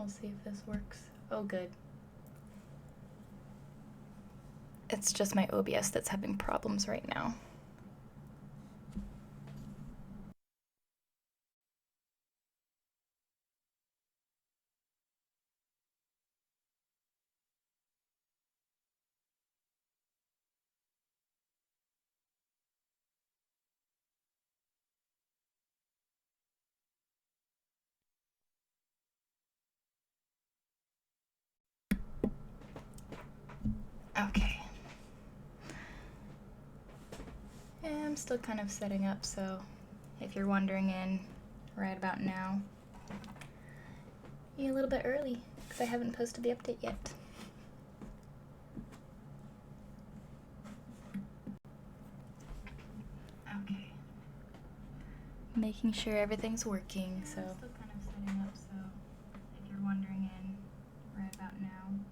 I'll see if this works. Oh, good. It's just my OBS that's having problems right now. Okay. And I'm still kind of setting up, so if you're wandering in right about now, you're a little bit early because I haven't posted the update yet. Okay. Making sure everything's working, so. I'm still kind of setting up, so if you're wandering in right about now, you're a little bit early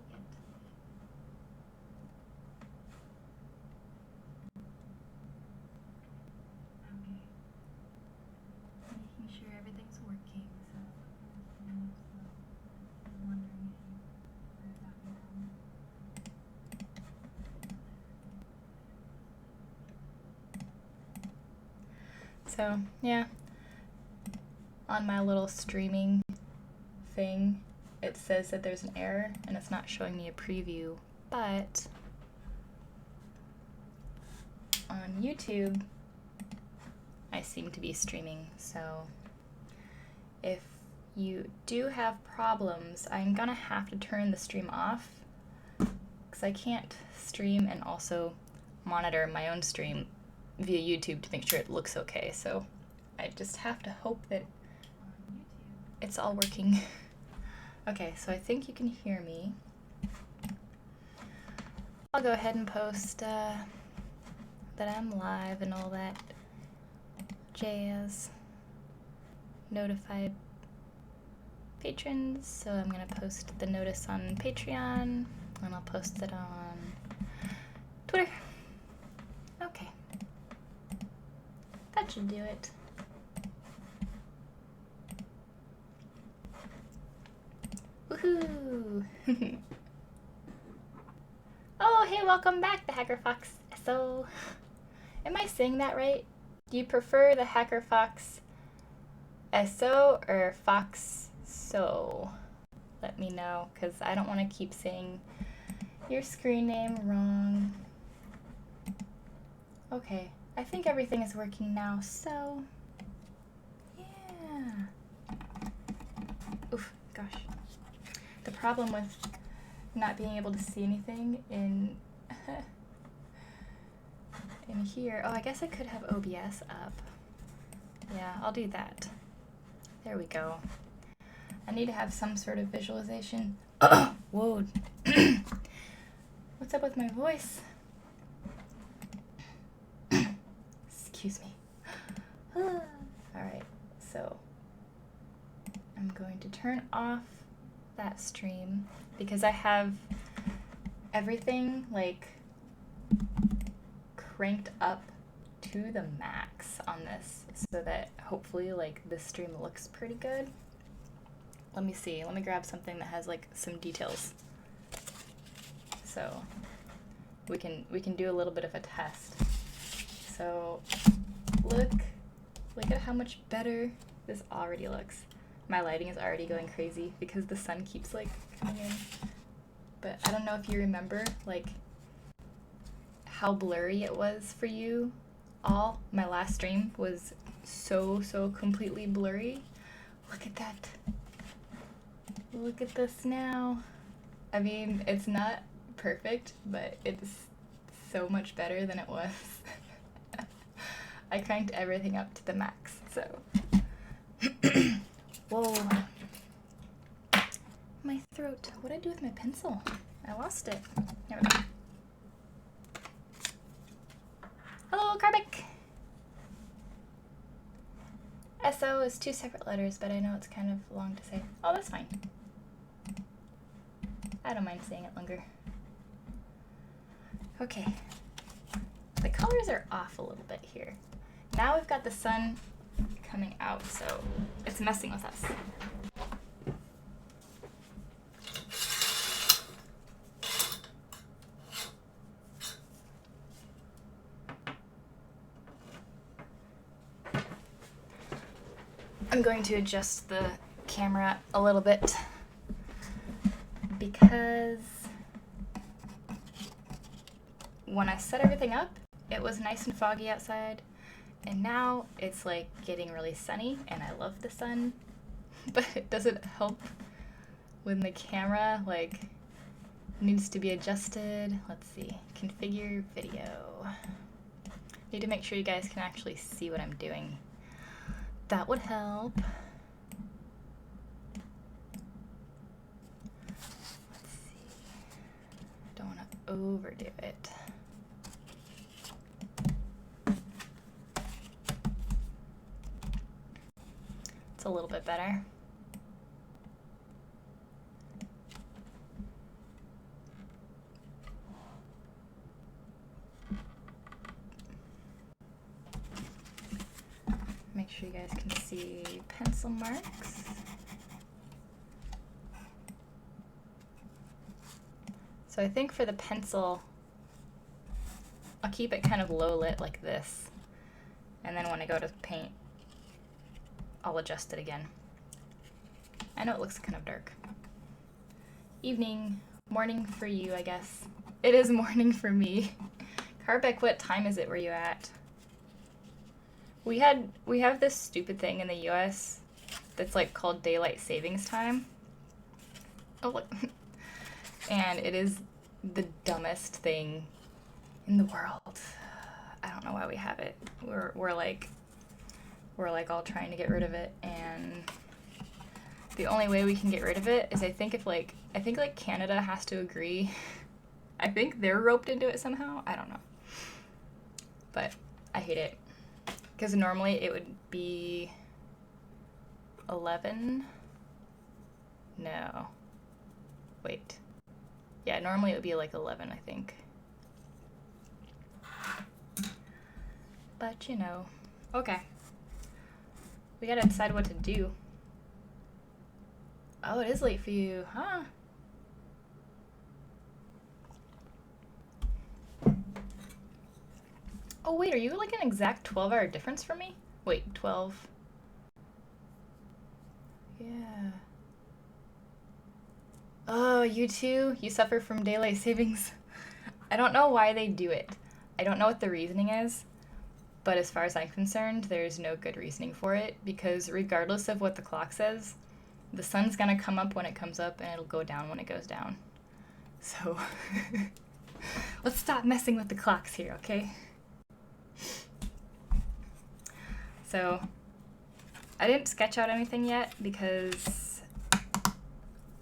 because I haven't posted the update yet. Okay. Making sure everything's working, so if you're wandering in right about now. So, yeah, on my little streaming thing, it says that there's an error and it's not showing me a preview, but on YouTube, I seem to be streaming, so if you do have problems, I'm gonna have to turn the stream off because I can't stream and also monitor my own stream via YouTube to make sure it looks okay, so I just have to hope that it's all working. Okay, so I think you can hear me. I'll go ahead and post that I'm live and all that jazz. Notified patrons, so I'm gonna post the notice on Patreon and I'll post it on Twitter. Okay. That should do it. Woohoo! Oh, hey, welcome back, the Hacker Fox SO. Am I saying that right? Do you prefer the Hacker Fox SO or Fox So? Let me know, because I don't want to keep saying your screen name wrong. Okay, I think everything is working now, so yeah. Oof, gosh. The problem with not being able to see anything in in here. Oh, I guess I could have OBS up. Yeah, I'll do that. There we go. I need to have some sort of visualization. Whoa. What's up with my voice? Excuse me. Alright, so I'm going to turn off that stream because I have everything like cranked up to the max on this so that hopefully like this stream looks pretty good. Let me see. Let me grab something that has like some details. So we can do a little bit of a test. So look at how much better this already looks. My lighting is already going crazy because the sun keeps like coming in. But I don't know if you remember like how blurry it was for you all. My last stream was so completely blurry. Look at that. Look at this now. I mean, it's not perfect, but it's so much better than it was. I cranked everything up to the max, so. Whoa. My throat. What did I do with my pencil? I lost it. There we go. Hello, Karbic! SO is 2 separate letters, but I know it's kind of long to say. Oh, that's fine. I don't mind saying it longer. Okay. The colors are off a little bit here. Now we've got the sun coming out, so it's messing with us. I'm going to adjust the camera a little bit because when I set everything up, it was nice and foggy outside, and now it's like getting really sunny, and I love the sun, but it doesn't help when the camera like needs to be adjusted. Let's see, configure video. Need to make sure you guys can actually see what I'm doing. That would help. Let's see. Don't want to overdo it. It's a little bit better. Make sure you guys can see pencil marks. So I think for the pencil, I'll keep it kind of low lit like this. And then when I go to paint, I'll adjust it again. I know it looks kind of dark. Evening, morning for you, I guess. It is morning for me. Carbeck, what time is it where you at? We have this stupid thing in the US that's like called daylight savings time. Oh look. And it is the dumbest thing in the world. I don't know why we have it. We're like all trying to get rid of it, and the only way we can get rid of it is I think Canada has to agree. I think they're roped into it somehow. I don't know. But I hate it. Because normally it would be 11. No. Wait. Yeah, normally it would be like 11, I think. But, you know. Okay. We gotta decide what to do. Oh, it is late for you, huh? Oh, wait, are you like an exact 12-hour difference from me? Wait, 12. Yeah. Oh, you too? You suffer from daylight savings? I don't know why they do it. I don't know what the reasoning is, but as far as I'm concerned, there's no good reasoning for it, because regardless of what the clock says, the sun's gonna come up when it comes up and it'll go down when it goes down. So, let's stop messing with the clocks here, okay? So, I didn't sketch out anything yet because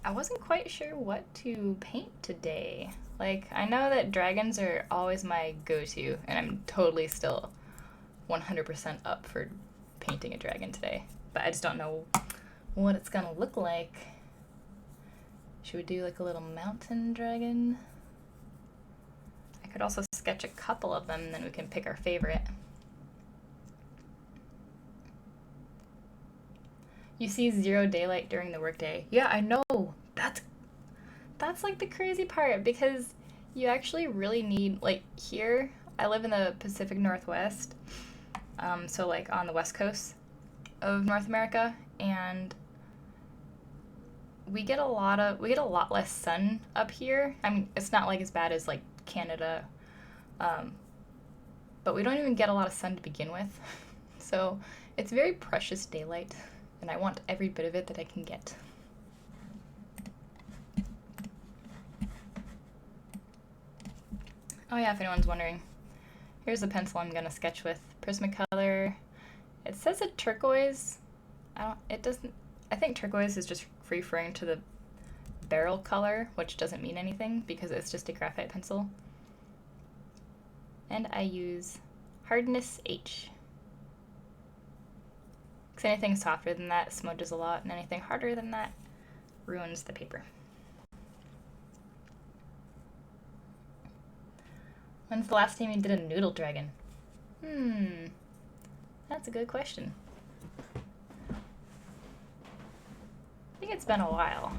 I wasn't quite sure what to paint today. Like, I know that dragons are always my go-to, and I'm totally still 100% up for painting a dragon today. But I just don't know what it's gonna look like. Should we do like a little mountain dragon? I could also sketch a couple of them, and then we can pick our favorite. You see 0 daylight during the workday. Yeah, I know. That's like the crazy part, because you actually really need, like here, I live in the Pacific Northwest, so like on the west coast of North America, and we get a lot less sun up here. I mean, it's not like as bad as like Canada, but we don't even get a lot of sun to begin with. So it's very precious daylight, and I want every bit of it that I can get. Oh yeah, if anyone's wondering, here's the pencil I'm gonna sketch with. Prismacolor. It says a turquoise. I think turquoise is just referring to the barrel color, which doesn't mean anything because it's just a graphite pencil. And I use hardness H. Because anything softer than that smudges a lot, and anything harder than that ruins the paper. When's the last time you did a noodle dragon? That's a good question. I think it's been a while.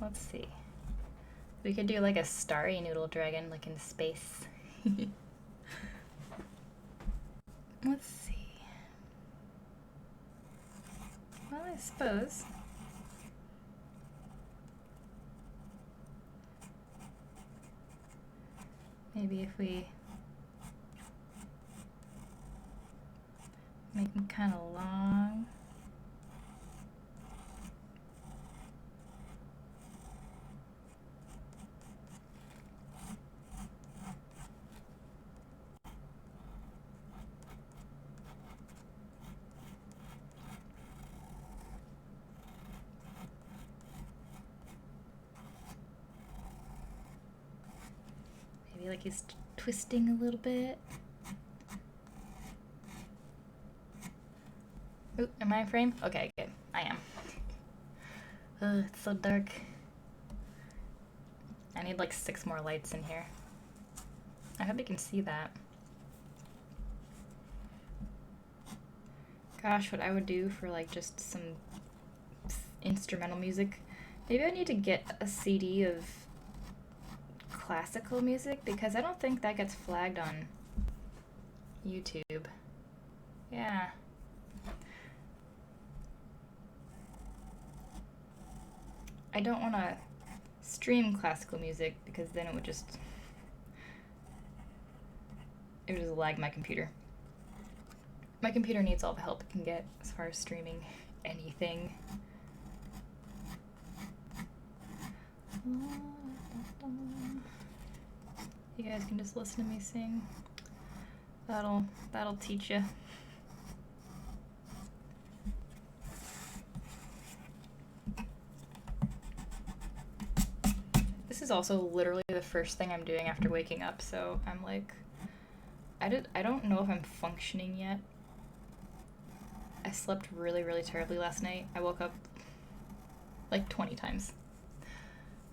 Let's see. We could do like a starry noodle dragon, like in space. Let's see. Well, I suppose. Maybe if we make them kind of long. Maybe like he's twisting a little bit. Ooh, am I in frame? Okay, good. I am. Ugh, it's so dark. I need like 6 more lights in here. I hope you can see that. Gosh, what I would do for like just some instrumental music. Maybe I need to get a CD of classical music because I don't think that gets flagged on YouTube. Yeah. I don't want to stream classical music because then it would just lag my computer. My computer needs all the help it can get as far as streaming anything. You guys can just listen to me sing. That'll teach you. This is also literally the first thing I'm doing after waking up, so I'm like, I don't know if I'm functioning yet. I slept really, really terribly last night. I woke up like 20 times.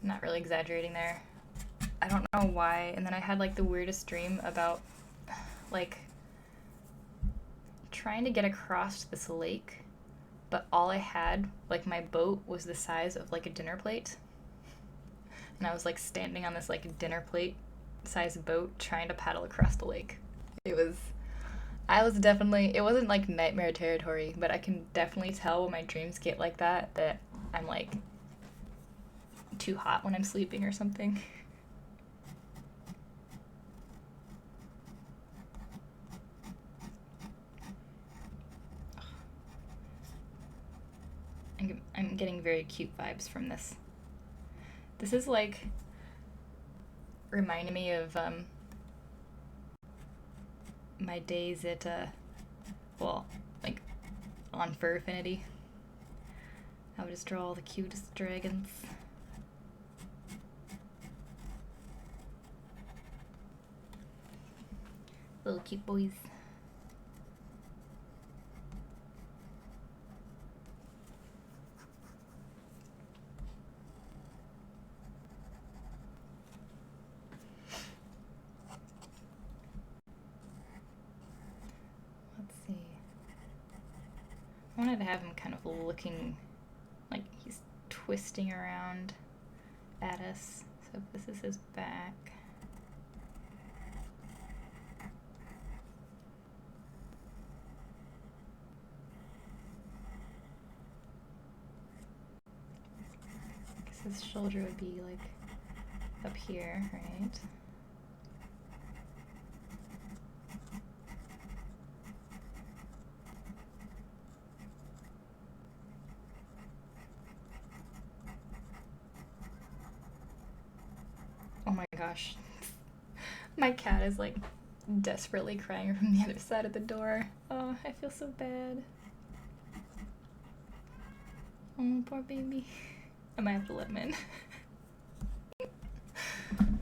I'm not really exaggerating there. I don't know why. And then I had like the weirdest dream about like trying to get across this lake, but all I had, like my boat was the size of like a dinner plate. And I was like standing on this like dinner plate sized boat trying to paddle across the lake. It wasn't like nightmare territory, but I can definitely tell when my dreams get like that I'm like too hot when I'm sleeping or something. I'm getting very cute vibes from this. This is like reminding me of my days at like on Fur Affinity. I would just draw all the cutest dragons. Little cute boys. I wanted to have him kind of looking like he's twisting around at us. So this is his back. I guess his shoulder would be like up here, right? Oh my gosh. My cat is like desperately crying from the other side of the door. Oh, I feel so bad. Oh, poor baby. I might have to let him in.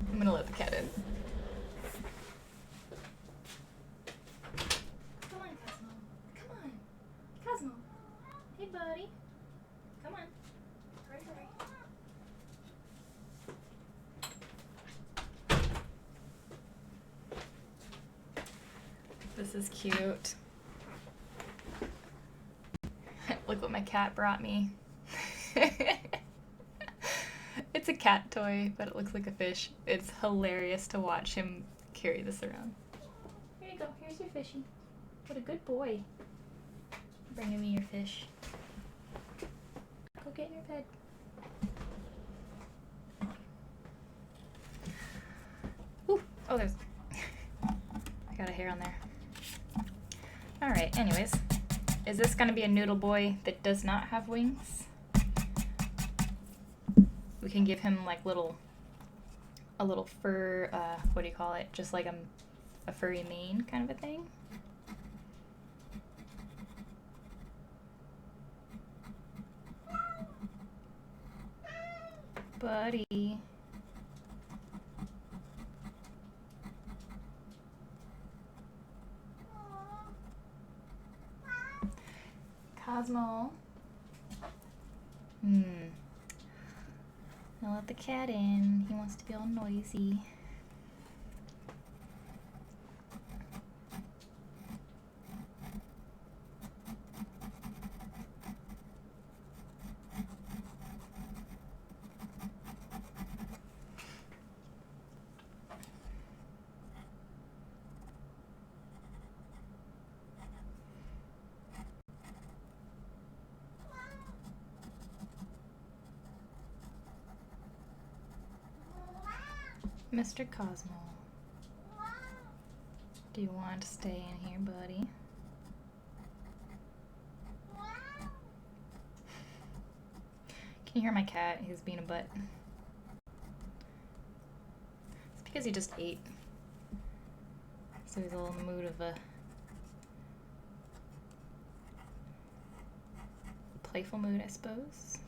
I'm gonna let the cat in. Come on, Cosmo. Come on. Cosmo. Hey, buddy. Come on. Hurry, hurry. This is cute. Look what my cat brought me. It's a cat toy, but it looks like a fish. It's hilarious to watch him carry this around. Here you go. Here's your fishy. What a good boy. Bringing me your fish. Go get in your bed. Ooh. Oh, there's... I got a hair on there. Alright, anyways. Is this going to be a noodle boy that does not have wings? We can give him like a little fur, what do you call it? Just like a furry mane kind of a thing. Buddy. Cosmo. I'll let the cat in. He wants to be all noisy. Mr. Cosmo, do you want to stay in here, buddy? Can you hear my cat? He's being a butt. It's because he just ate. So he's a little in the mood of a playful mood, I suppose.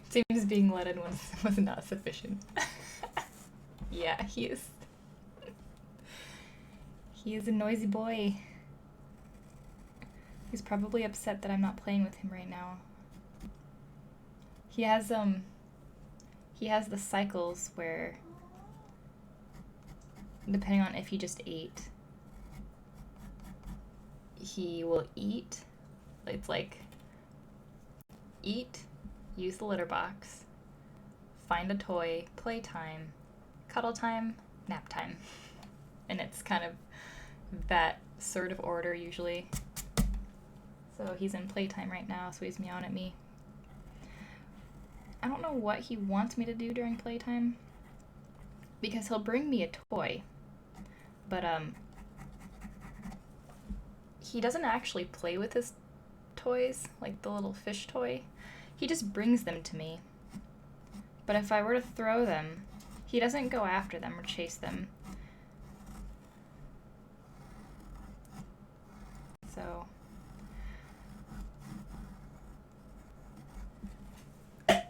Seems being let in was not sufficient. Yeah, he is. He is a noisy boy. He's probably upset that I'm not playing with him right now. He has the cycles where, depending on if he just ate, he will eat. It's like eat, use the litter box, find a toy, playtime, cuddle time, nap time. And it's kind of that sort of order usually. So he's in playtime right now, so he's meowing at me. I don't know what he wants me to do during playtime, because he'll bring me a toy, but he doesn't actually play with his toys, like the little fish toy. He just brings them to me. But if I were to throw them, he doesn't go after them or chase them. So I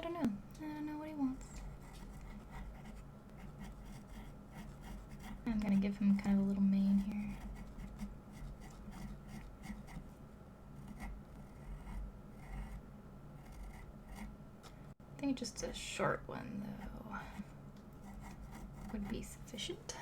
don't know. I don't know what he wants. I'm gonna give him kind of a little mane here. I think just a short one, though, would be sufficient.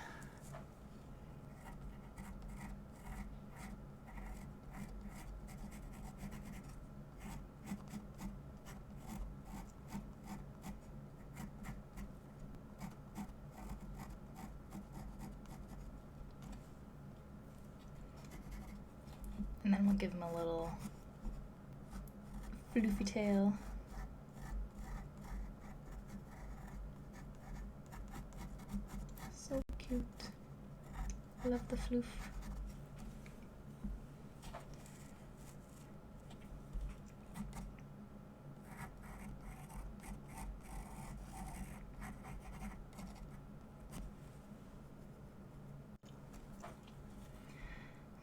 And then we'll give him a little floofy tail. So cute. I love the floof.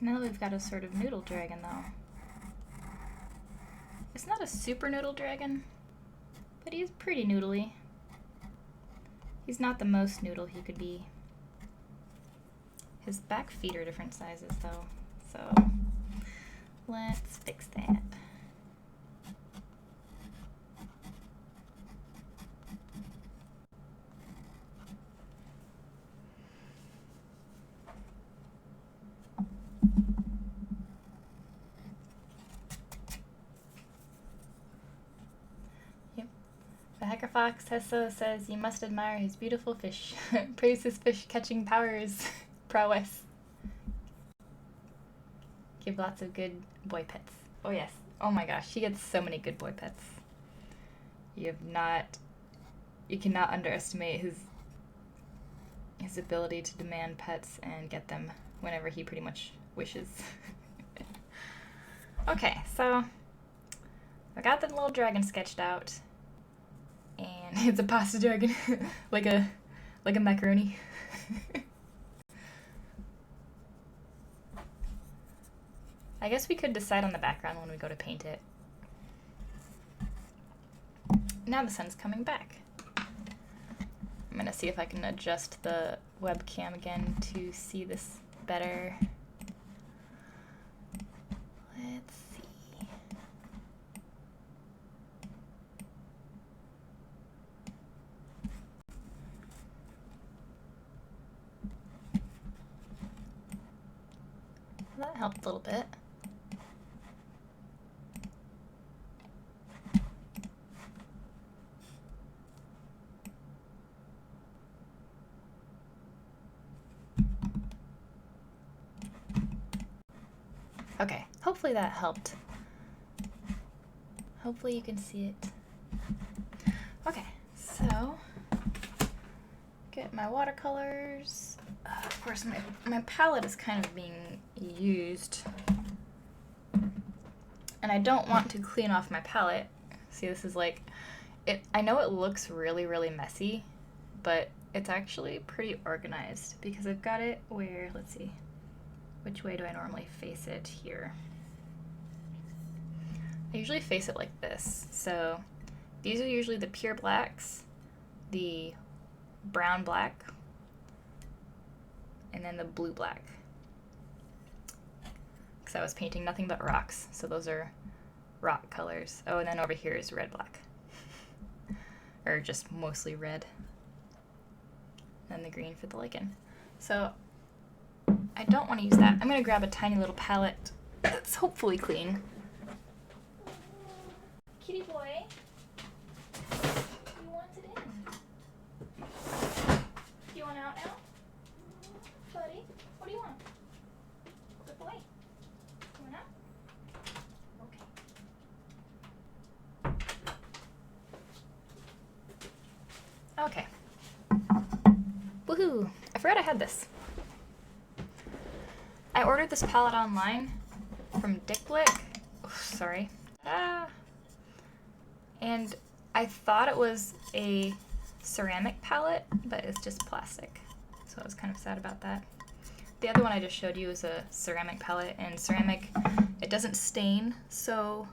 Now we've got a sort of noodle dragon, though. It's not a super noodle dragon, but he's pretty noodly. He's not the most noodle he could be. His back feet are different sizes, though, so let's fix that. Fox Hesso says, you must admire his beautiful fish. Praise his fish catching powers. Prowess. Give lots of good boy pets. Oh yes. Oh my gosh, he gets so many good boy pets. You cannot underestimate his ability to demand pets and get them whenever he pretty much wishes. Okay, so I got the little dragon sketched out, and it's a pasta dragon, like a macaroni. I guess we could decide on the background when we go to paint it. Now the sun's coming back. I'm gonna see if I can adjust the webcam again to see this better. Let's see. That helped a little bit. Okay, hopefully that helped. Hopefully you can see it. Okay, so get my watercolors. Of course, my palette is kind of being used, and I don't want to clean off my palette. See, this is like, I know it looks really, really messy, but it's actually pretty organized because I've got it where, let's see. Which way do I normally face it here? I usually face it like this. So these are usually the pure blacks, the brown black, and then the blue black. Because I was painting nothing but rocks, so those are rock colors. Oh, and then over here is red black. Or just mostly red. And the green for the lichen. So I don't want to use that. I'm going to grab a tiny little palette that's hopefully clean. Kitty boy, you want it in? You want out now? Buddy, what do you want? Good boy. You want out? Okay. Okay. Woohoo! I forgot I had this. I ordered this palette online from Dick Blick. Oh, sorry. And I thought it was a ceramic palette, but it's just plastic. So I was kind of sad about that. The other one I just showed you is a ceramic palette, and ceramic, it doesn't stain, so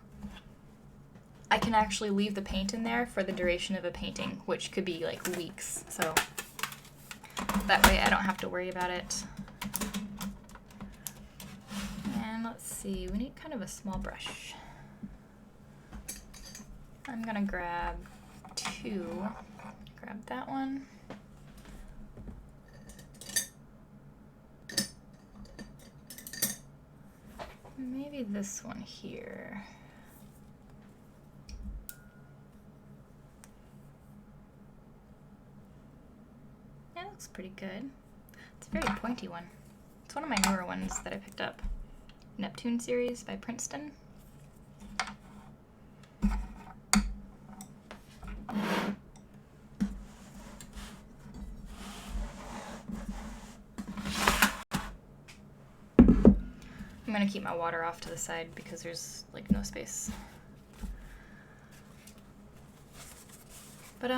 I can actually leave the paint in there for the duration of a painting, which could be like weeks. So that way I don't have to worry about it. And let's see, we need kind of a small brush. I'm gonna grab two. Grab that one. Maybe this one here. That looks pretty good. It's a very pointy one. It's one of my newer ones that I picked up. Neptune series by Princeton. I'm gonna keep my water off to the side because there's like no space. But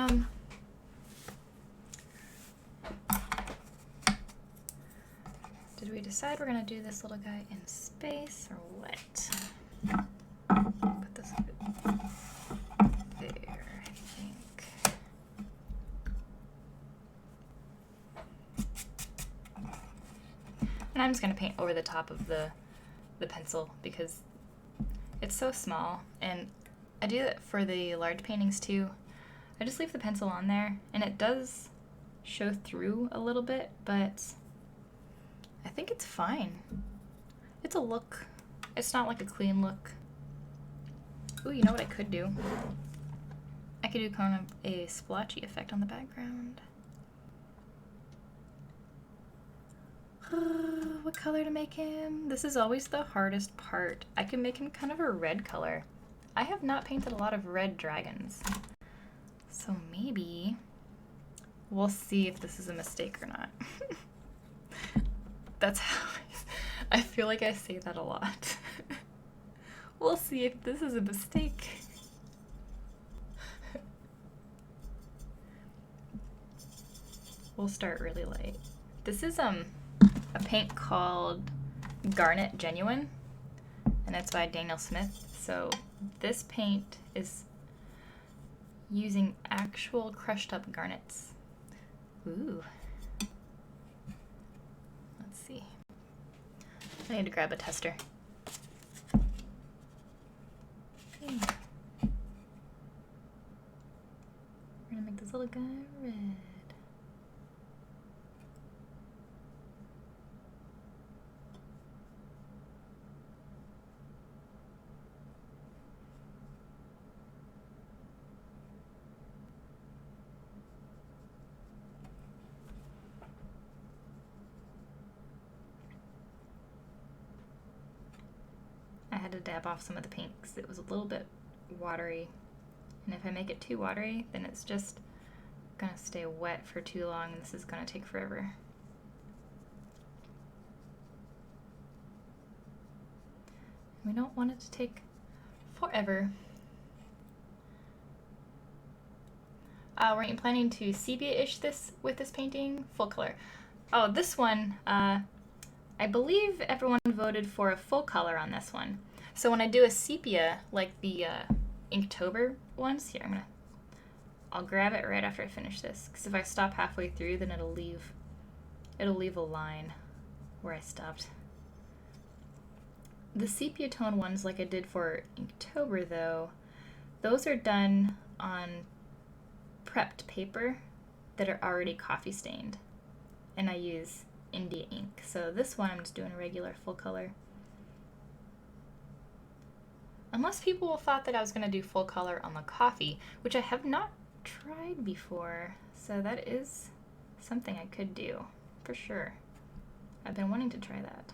did we decide we're gonna do this little guy in space or what? Put this there, I think. And I'm just gonna paint over the top of the pencil because it's so small, and I do that for the large paintings too. I just leave the pencil on there, and it does show through a little bit, but I think it's fine. It's a look. It's not like a clean look. Ooh, you know what I could do? I could do kind of a splotchy effect on the background. What color to make him? This is always the hardest part. I can make him kind of a red color. I have not painted a lot of red dragons. So maybe we'll see if this is a mistake or not. That's how I feel like I say that a lot. We'll see if this is a mistake. We'll start really light. This is a paint called Garnet Genuine, and it's by Daniel Smith. So this paint is using actual crushed up garnets. Ooh. Let's see. I need to grab a tester. Okay. We're gonna make this little guy red. I had to dab off some of the paint because it was a little bit watery. And if I make it too watery, then it's just gonna stay wet for too long and this is gonna take forever. We don't want it to take forever. We're planning to sepia-ish this with this painting, full color. Oh, this one, I believe everyone voted for a full color on this one. So when I do a sepia, like the Inktober ones, here, I'll grab it right after I finish this, because if I stop halfway through, then it'll leave a line where I stopped. The sepia tone ones, like I did for Inktober though, those are done on prepped paper that are already coffee stained, and I use India ink. So this one I'm just doing a regular full color. Unless people thought that I was going to do full color on the coffee, which I have not tried before, so that is something I could do for sure. I've been wanting to try that.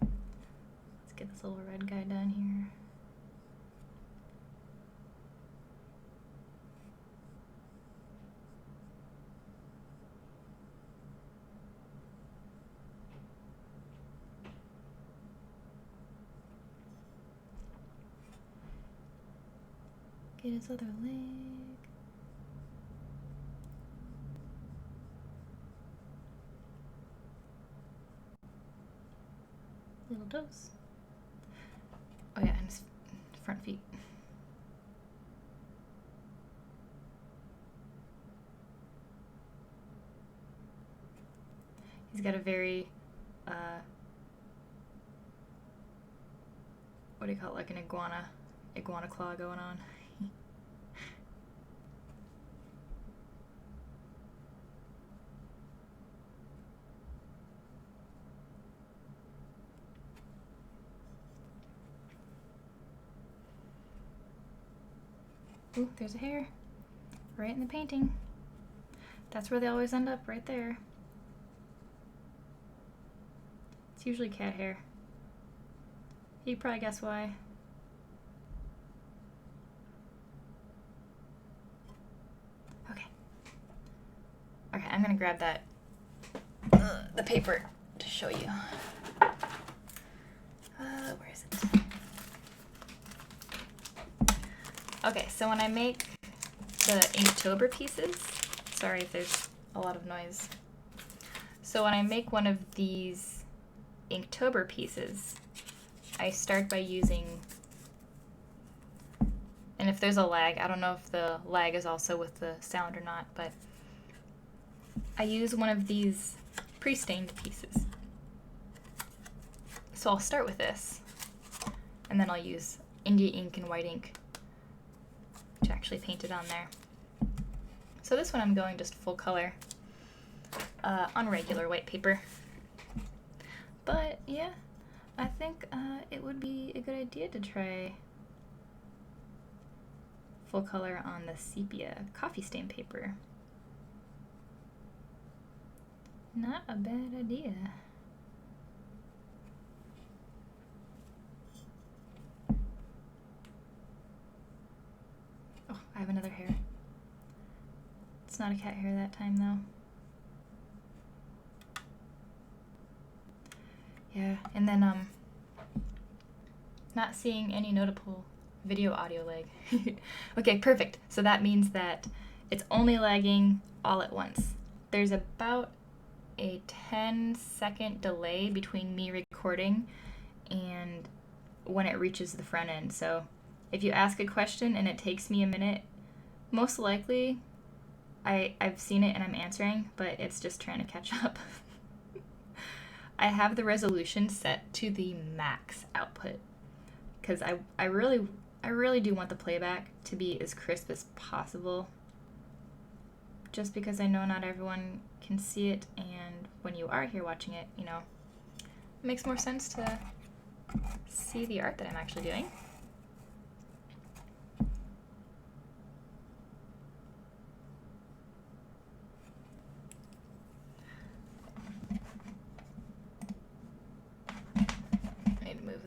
Let's get this little red guy done here. Get his other leg. Little toes. Oh yeah, and his front feet. He's got a very, what do you call it, like an iguana claw going on. Ooh, there's a hair right in the painting. That's where they always end up, right there. It's usually cat hair. You probably guess why. Okay. Okay, I'm gonna grab that, the paper to show you. Where is it? Okay, so when I make the Inktober pieces, sorry if there's a lot of noise. So when I make one of these Inktober pieces, I start by using, and if there's a lag, I don't know if the lag is also with the sound or not, but I use one of these pre-stained pieces. So I'll start with this, and then I'll use India ink and white ink to actually paint it on there. So this one I'm going just full color on regular white paper. But yeah, I think it would be a good idea to try full color on the sepia coffee stain paper. Not a bad idea. Oh, I have another hair. It's not a cat hair that time though. Yeah, and then not seeing any notable video audio lag. Okay, perfect. So that means that it's only lagging all at once. There's about a 10-second delay between me recording and when it reaches the front end. So if you ask a question and it takes me a minute, most likely I've seen it and I'm answering, but it's just trying to catch up. I have the resolution set to the max output because I really do want the playback to be as crisp as possible, just because I know not everyone can see it, and when you are here watching it, you know, it makes more sense to see the art that I'm actually doing.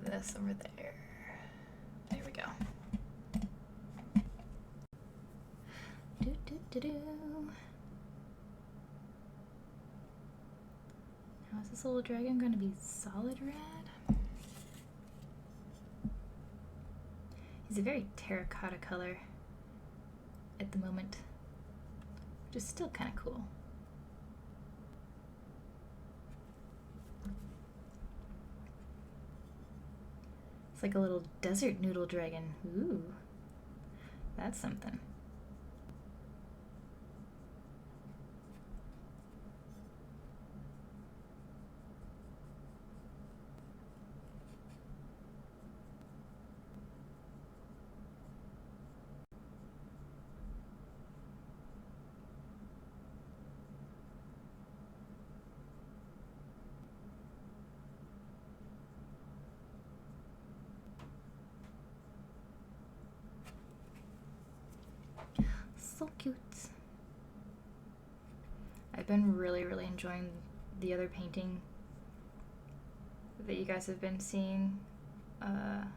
This over there. There we go. Now is this little dragon going to be solid red? He's a very terracotta color at the moment, which is still kind of cool. It's like a little desert noodle dragon. Ooh, that's something. So cute. I've been really enjoying the other painting that you guys have been seeing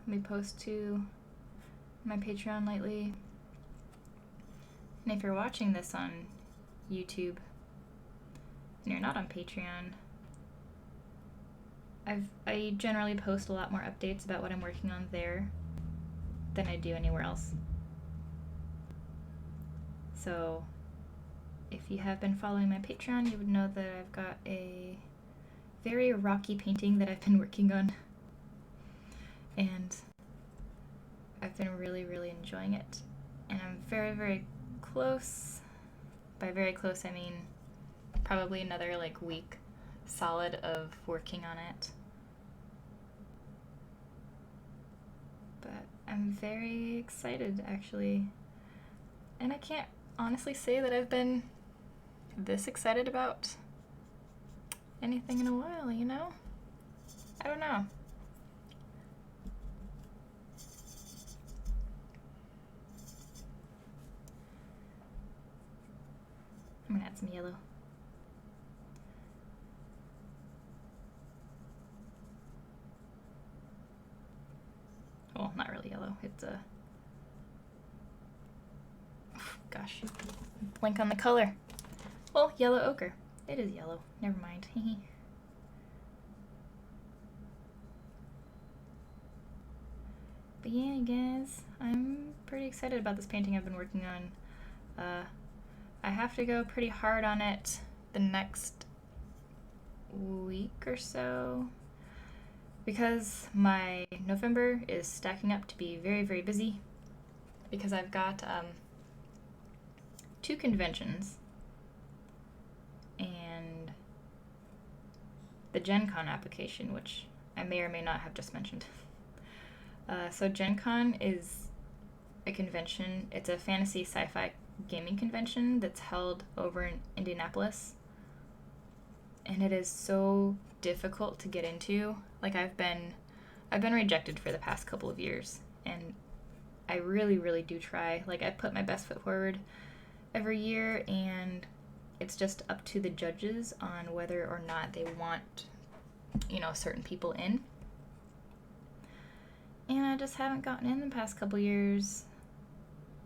me post to my Patreon lately. And if you're watching this on YouTube and you're not on Patreon, I generally post a lot more updates about what I'm working on there than I do anywhere else. So if you have been following my Patreon, you would know that I've got a very rocky painting that I've been working on. And I've been really enjoying it. And I'm very close. By very close, I mean probably another like week solid of working on it. But I'm very excited, actually. And I can't honestly say that I've been this excited about anything in a while, you know? I don't know. I'm gonna add some yellow. Well, not really yellow. It's a... Gosh, blink on the color. Well, yellow ochre. It is yellow. Never mind. But yeah, guys, I'm pretty excited about this painting I've been working on. I have to go pretty hard on it the next week or so because my November is stacking up to be very busy because I've got 2 conventions and the Gen Con application, which I may or may not have just mentioned. So Gen Con is a convention. It's a fantasy sci-fi gaming convention that's held over in Indianapolis. And it is so difficult to get into. Like I've been rejected for the past couple of years, and I really, really do try. Like, I put my best foot forward every year, and it's just up to the judges on whether or not they want, you know, certain people in. And I just haven't gotten in the past couple years,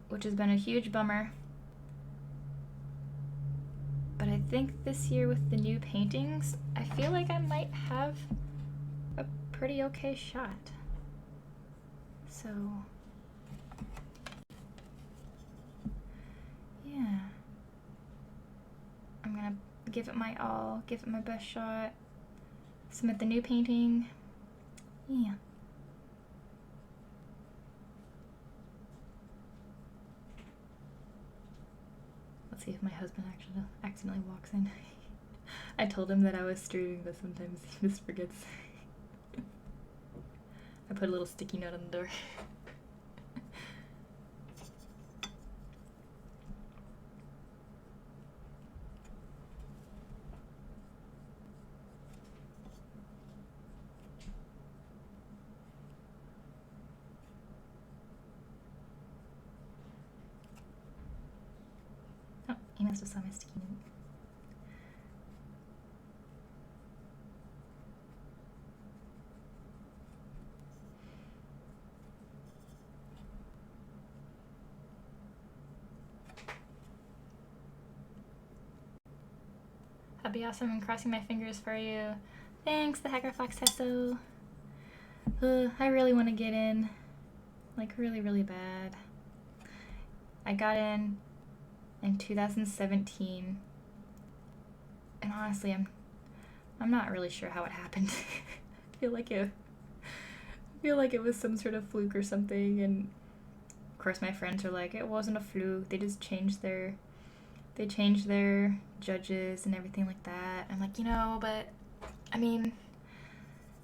which has been a huge bummer. But I think this year with the new paintings, I feel like I might have a pretty okay shot. So, yeah. I'm gonna give it my all, give it my best shot, submit the new painting. Yeah. Let's see if my husband actually accidentally walks in. I told him that I was streaming, but sometimes he just forgets. I put a little sticky note on the door. Oh, he must have saw my sticky note. That'd be awesome. I'm crossing my fingers for you. Thanks, the Hacker Fox Tesso. I really want to get in. Like, really, really bad. I got in 2017. And honestly, I'm not really sure how it happened. I feel like it was some sort of fluke or something, and of course my friends are like, it wasn't a fluke. They just changed their judges and everything like that. I'm like, you know, but I mean,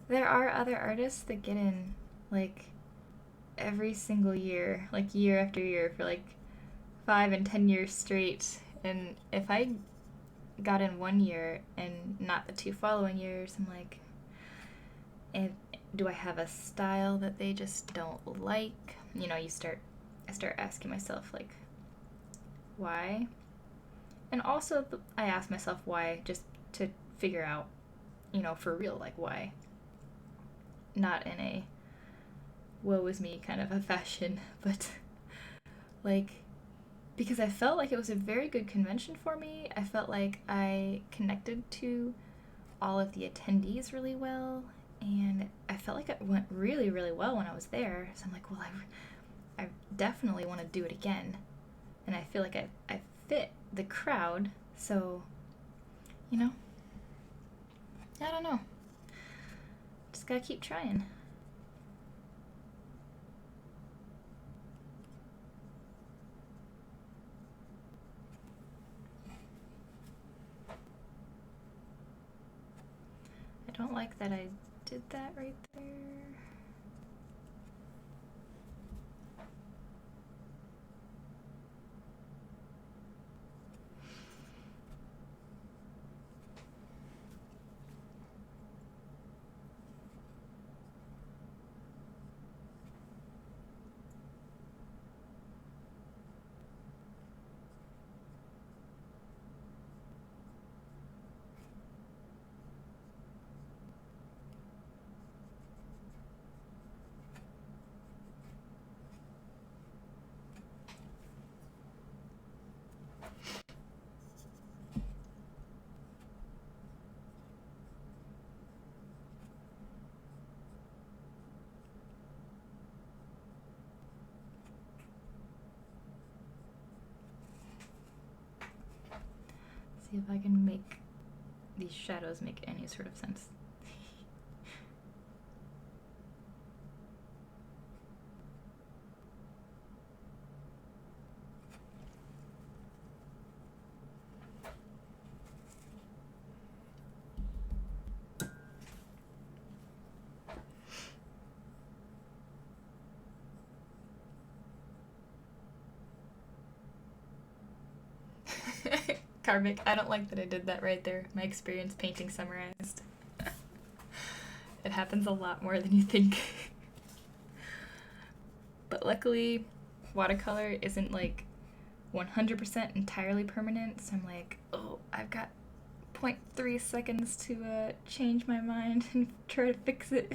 there are other artists that get in like every single year, like year after year for like 5 and 10 years straight. And if I got in one year and not the 2 following years, I'm like, and do I have a style that they just don't like? You know, I start asking myself like, why? And also I ask myself why, just to figure out, you know, for real, like why. Not in a woe is me kind of a fashion, but like, because I felt like it was a very good convention for me. I felt like I connected to all of the attendees really well, and I felt like it went really, really well when I was there. So I'm like, well, I definitely want to do it again. And I feel like I fit the crowd, so, you know, I don't know. Just gotta keep trying. I don't like that I did that right there. See if I can make these shadows make any sort of sense. Karmic, I don't like that I did that right there. My experience painting summarized. It happens a lot more than you think. But luckily, watercolor isn't like 100% entirely permanent, so I'm like, oh, I've got 0.3 seconds to change my mind and try to fix it.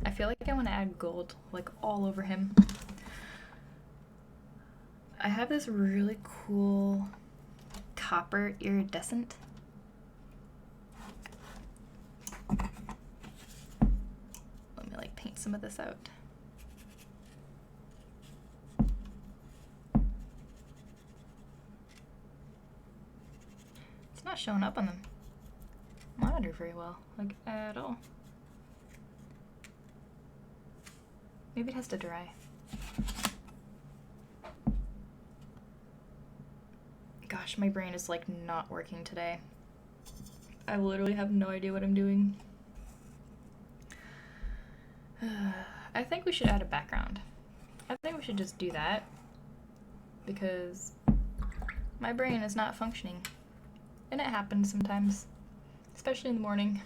I feel like I want to add gold, like all over him. I have this really cool copper iridescent. Let me like paint some of this out. It's not showing up on the monitor very well, like at all. Maybe it has to dry. Gosh, my brain is like not working today. I literally have no idea what I'm doing. I think we should add a background. I think we should just do that because my brain is not functioning. And it happens sometimes, especially in the morning.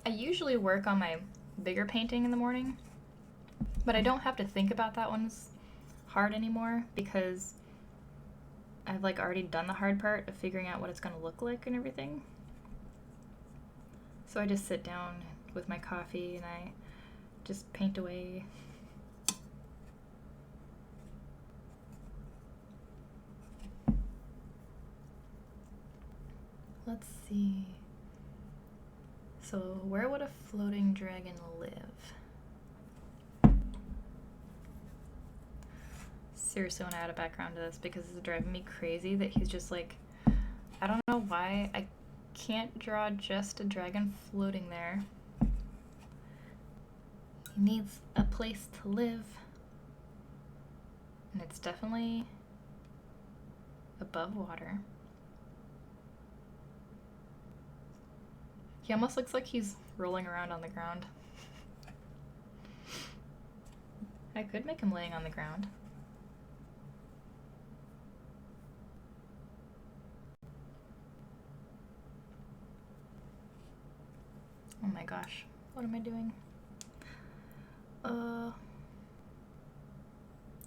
I usually work on my bigger painting in the morning, but I don't have to think about that one as hard anymore because I've like already done the hard part of figuring out what it's going to look like and everything. So I just sit down with my coffee and I just paint away. Let's see. So where would a floating dragon live? Seriously want to add a background to this because it's driving me crazy that he's just like, I don't know why I can't draw just a dragon floating there. He needs a place to live. And it's definitely above water. He almost looks like he's rolling around on the ground. I could make him laying on the ground. Oh my gosh, what am I doing?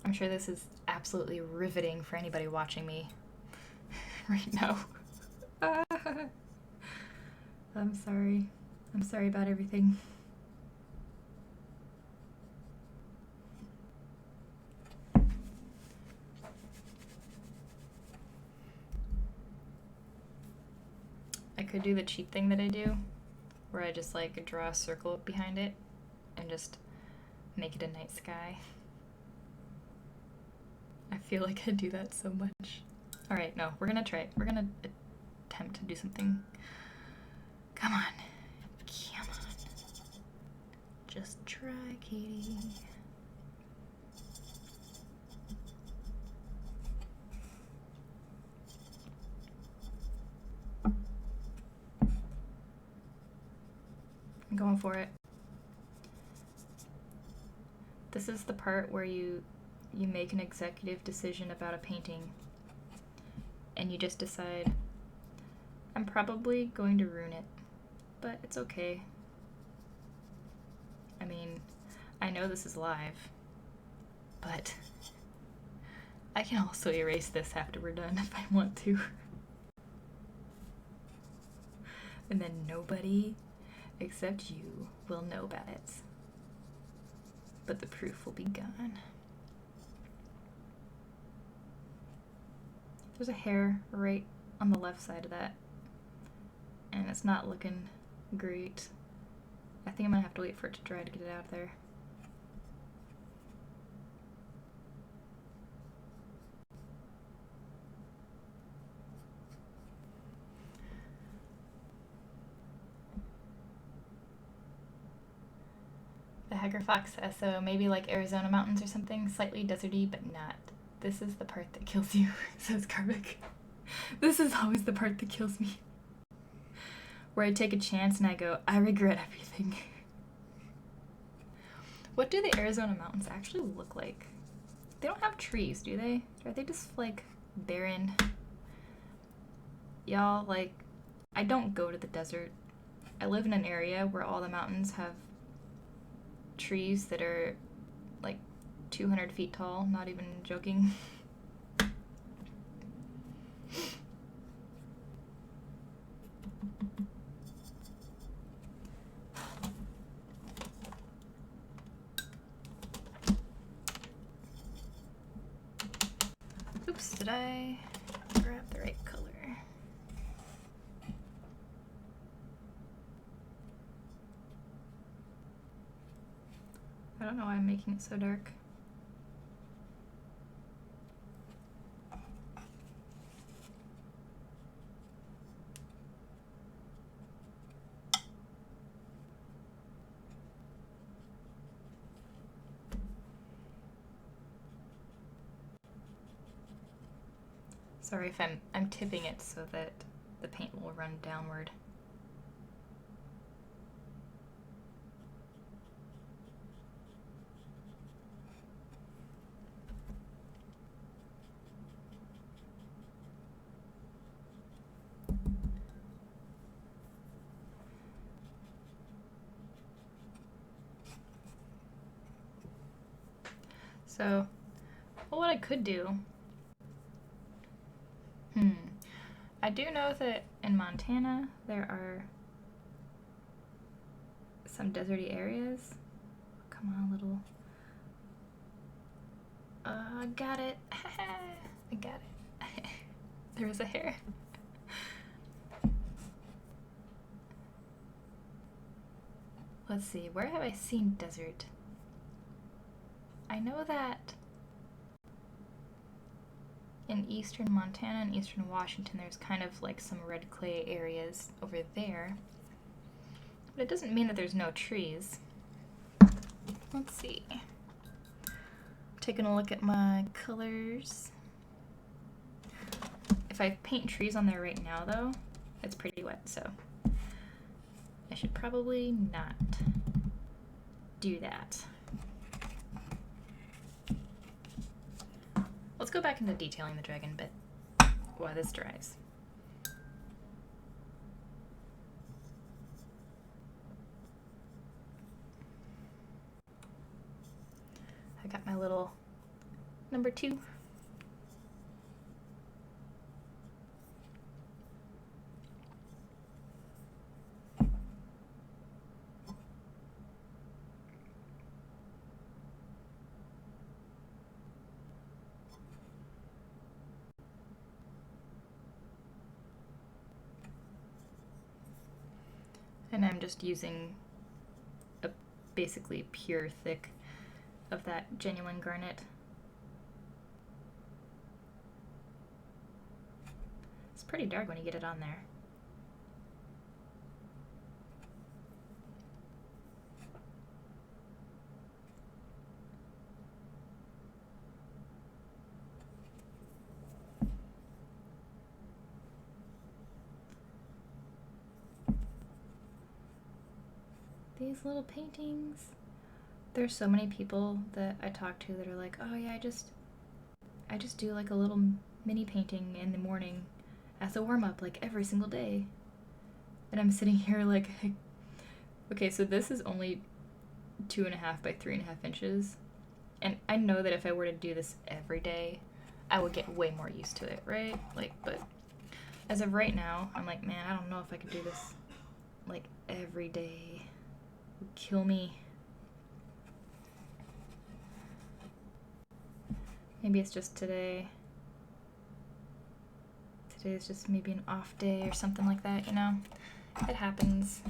I'm sure this is absolutely riveting for anybody watching me right now. I'm sorry. I'm sorry about everything. I could do the cheap thing that I do, where I just like draw a circle behind it and just make it a night sky. I feel like I do that so much. Alright, no, we're gonna try it. We're gonna attempt to do something. Come on. Come on. Just try, Katie. I'm going for it. This is the part where you make an executive decision about a painting and you just decide, I'm probably going to ruin it, but it's okay. I mean, I know this is live, but I can also erase this after we're done if I want to. And then nobody except you will know about it. But the proof will be gone. There's a hair right on the left side of that, and it's not looking great. I think I'm gonna have to wait for it to dry to get it out of there. The Hager Fox ACEO, maybe like Arizona mountains or something, slightly deserty, but not. This is the part that kills you, says Karvik. This is always the part that kills me. where I take a chance and I go, I regret everything. What do the Arizona mountains actually look like? They don't have trees, do they? Are they just like barren? Y'all, like, I don't go to the desert. I live in an area where all the mountains have trees that are like 200 feet tall, not even joking. Oops, did I grab the right color? I don't know why I'm making it so dark. Sorry if I'm tipping it so that the paint will run downward. So, well, what I could do, I do know that in Montana there are some deserty areas. Come on, little. I got it. I got it. There was a hair. Let's see, where have I seen desert? I know that in eastern Montana and eastern Washington there's kind of like some red clay areas over there. But it doesn't mean that there's no trees. Let's see. Taking a look at my colors. If I paint trees on there right now though, it's pretty wet, so I should probably not do that. Let's go back into detailing the dragon bit while this dries. I got my little number 2. And I'm just using a basically pure thick of that genuine garnet. It's pretty dark when you get it on there. These little paintings. There's so many people that I talk to that are like, oh yeah, I just do like a little mini painting in the morning as a warm-up like every single day. And I'm sitting here like, okay, so this is only 2.5 by 3.5 inches. And I know that if I were to do this every day, I would get way more used to it, right? Like, but as of right now, I'm like, man, I don't know if I could do this like every day. It would kill me. Maybe it's just today. Today is just maybe an off day or something like that, you know? It happens.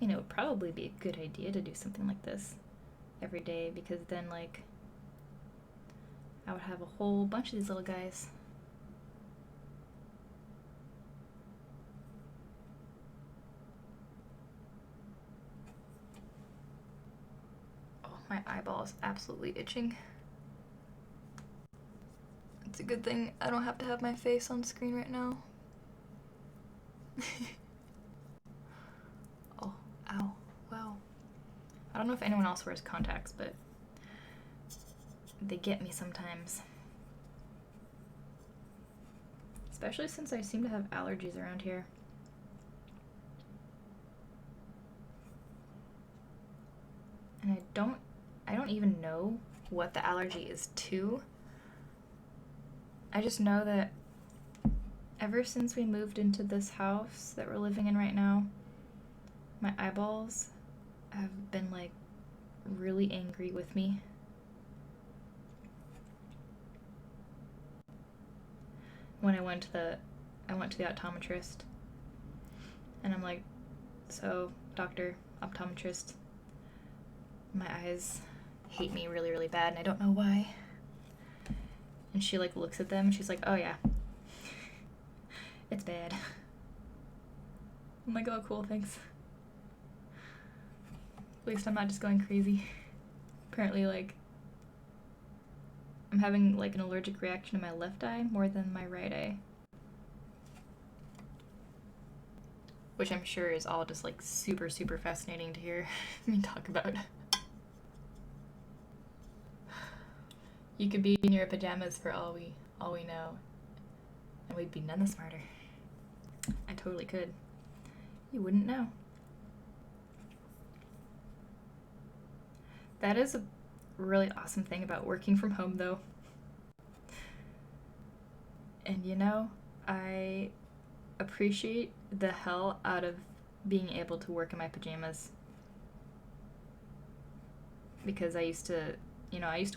mean, it would probably be a good idea to do something like this every day, because then, like, I would have a whole bunch of these little guys. Oh, my eyeball is absolutely itching. It's a good thing I don't have to have my face on screen right now. Oh, ow, wow. I don't know if anyone else wears contacts, but they get me sometimes. Especially since I seem to have allergies around here. And I don't even know what the allergy is to. I just know that ever since we moved into this house that we're living in right now, my eyeballs have been like really angry with me. When I went to the optometrist, and I'm like, so doctor, optometrist, my eyes hate me really, really bad, and I don't know why. And she like looks at them and she's like, oh yeah, it's bad. I'm like, oh cool, thanks. At least I'm not just going crazy. Apparently, like, I'm having like an allergic reaction in my left eye more than my right eye. Which I'm sure is all just like super, super fascinating to hear me talk about. You could be in your pajamas for all we know, and we'd be none the smarter. I totally could. You wouldn't know. That is a really awesome thing about working from home, though. And you know, I appreciate the hell out of being able to work in my pajamas. Because I used to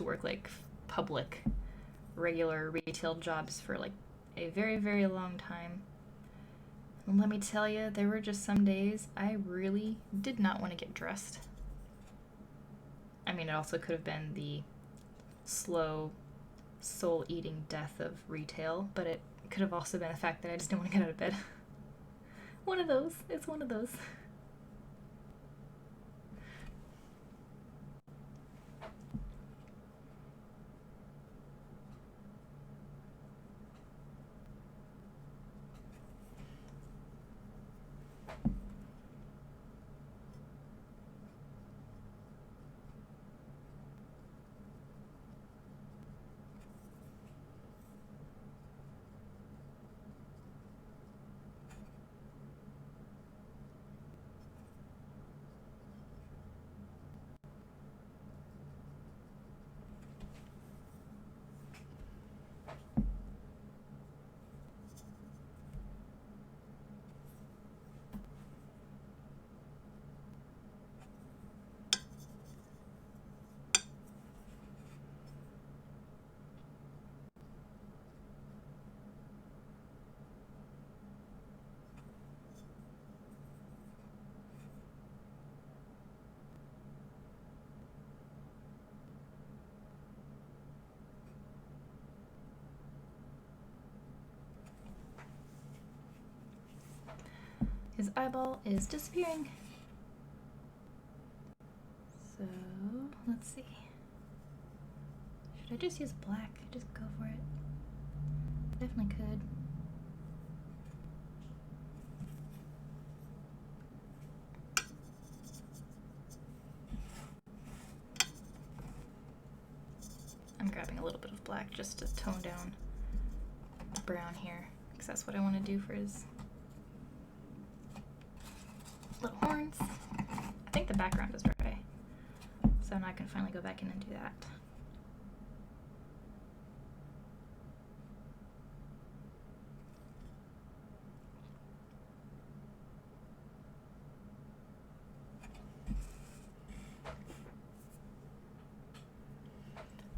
work like public, regular retail jobs for like a very, very long time. And let me tell you, there were just some days I really did not want to get dressed. I mean, it also could have been the slow, soul-eating death of retail, but it could have also been the fact that I just didn't want to get out of bed. One of those. It's one of those. His eyeball is disappearing. So, let's see. Should I just use black? Just go for it. Definitely could. I'm grabbing a little bit of black just to tone down the brown here, because that's what I want to do for his little horns. I think the background is dry, so now I can finally go back in and do that.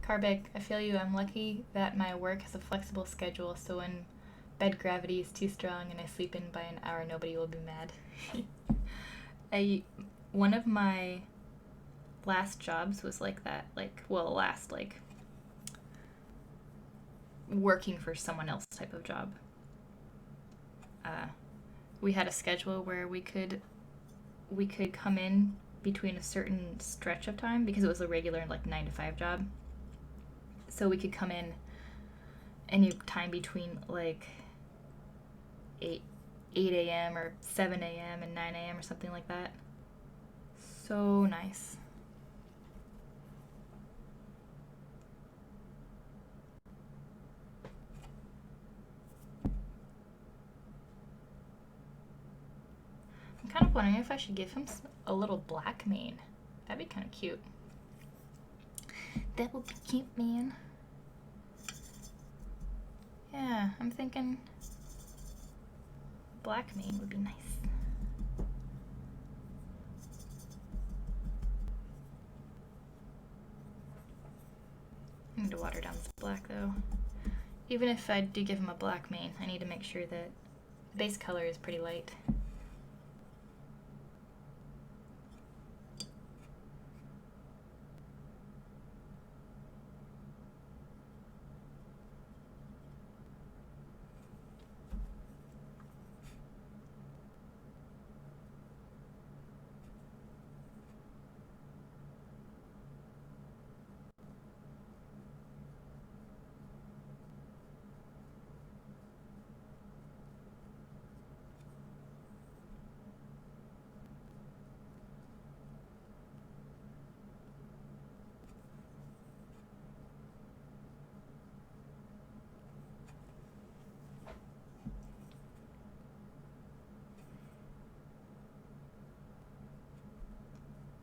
Carbig, I feel you. I'm lucky that my work has a flexible schedule, so when bed gravity is too strong and I sleep in by an hour, nobody will be mad. One of my last jobs was like that. Like, well, last, like, working for someone else type of job. We had a schedule where we could come in between a certain stretch of time because it was a regular like 9 to 5 job. So we could come in any time between like 8 a.m. or 7 a.m. and 9 a.m. or something like that. So nice. I'm kind of wondering if I should give him a little black mane. That'd be kind of cute. That would be cute, man. Yeah, I'm thinking black mane would be nice. I need to water down this black though. Even if I do give him a black mane, I need to make sure that the base color is pretty light.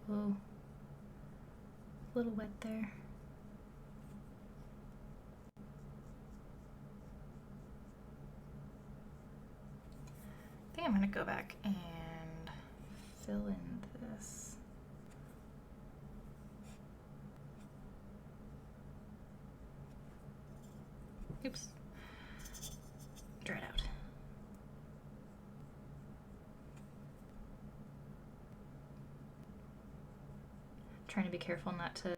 Whoa, a little wet there. I think I'm gonna go back and fill in this. Oops. Dry it out. Trying to be careful not to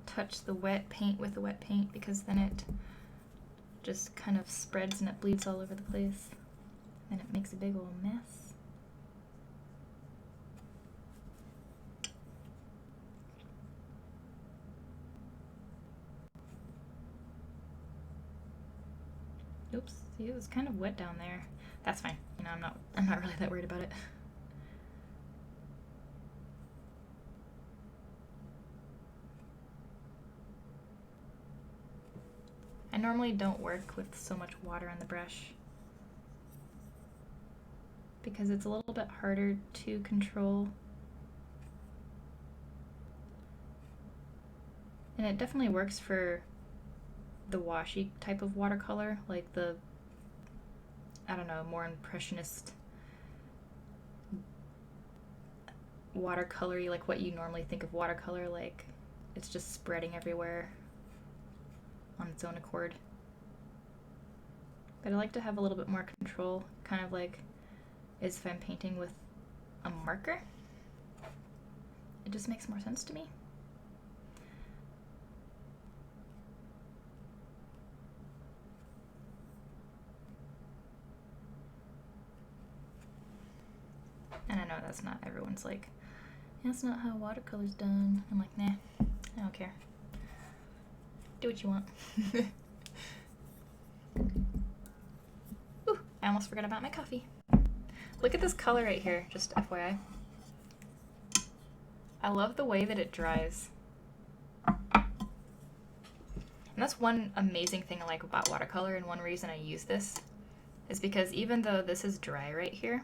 touch the wet paint with the wet paint because then it just kind of spreads and it bleeds all over the place and it makes a big old mess. Oops, see, it was kind of wet down there. That's fine. You know, I'm not really that worried about it. I normally don't work with so much water on the brush because it's a little bit harder to control. And it definitely works for the washy type of watercolor, like the, I don't know, more impressionist watercolory, like what you normally think of watercolor, like it's just spreading everywhere on its own accord. But I like to have a little bit more control, kind of like as if I'm painting with a marker. It just makes more sense to me. And I know that's not everyone's like, that's not how watercolor's done. I'm like, nah, I don't care. Do what you want. Ooh, I almost forgot about my coffee. Look at this color right here, just FYI. I love the way that it dries. And that's one amazing thing I like about watercolor, and one reason I use this is because even though this is dry right here,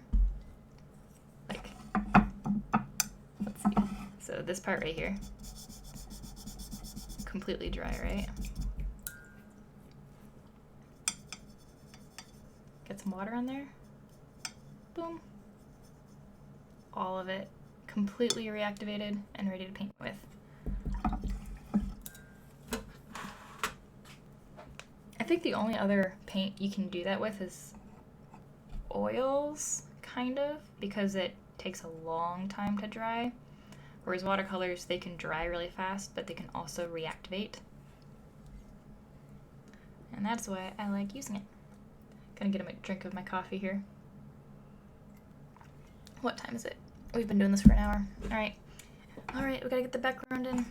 like, let's see. So this part right here, completely dry, right? Get some water on there. Boom. All of it completely reactivated and ready to paint with. I think the only other paint you can do that with is oils, kind of, because it takes a long time to dry, whereas watercolors, they can dry really fast, but they can also reactivate. And that's why I like using it. Gonna get a drink of my coffee here. What time is it? We've been doing this for an hour. Alright, we gotta get the background in.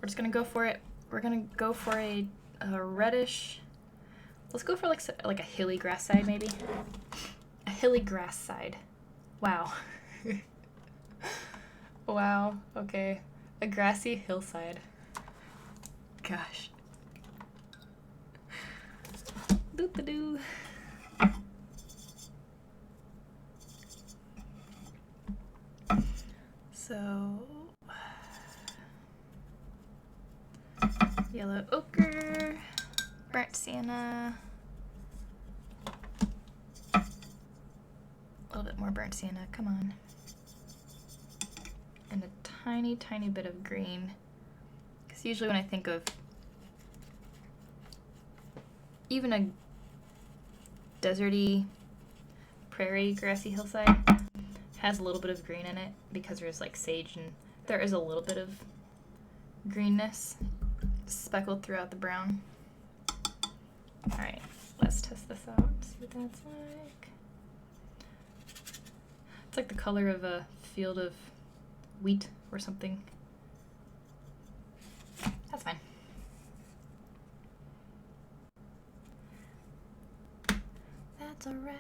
We're just gonna go for it. We're gonna go for a reddish. Let's go for like a hilly grass side, maybe. A hilly grass side. Wow. Wow. Okay. A grassy hillside. Gosh. Doo-doo-doo. So, yellow ochre, burnt sienna, a little bit more burnt sienna, come on, and a tiny, tiny bit of green, because usually when I think of even a deserty, prairie, grassy hillside, has a little bit of green in it because there's like sage and there is a little bit of greenness speckled throughout the brown. Alright, let's test this out, see what that's like. It's like the color of a field of wheat or something. That's fine. That's alright.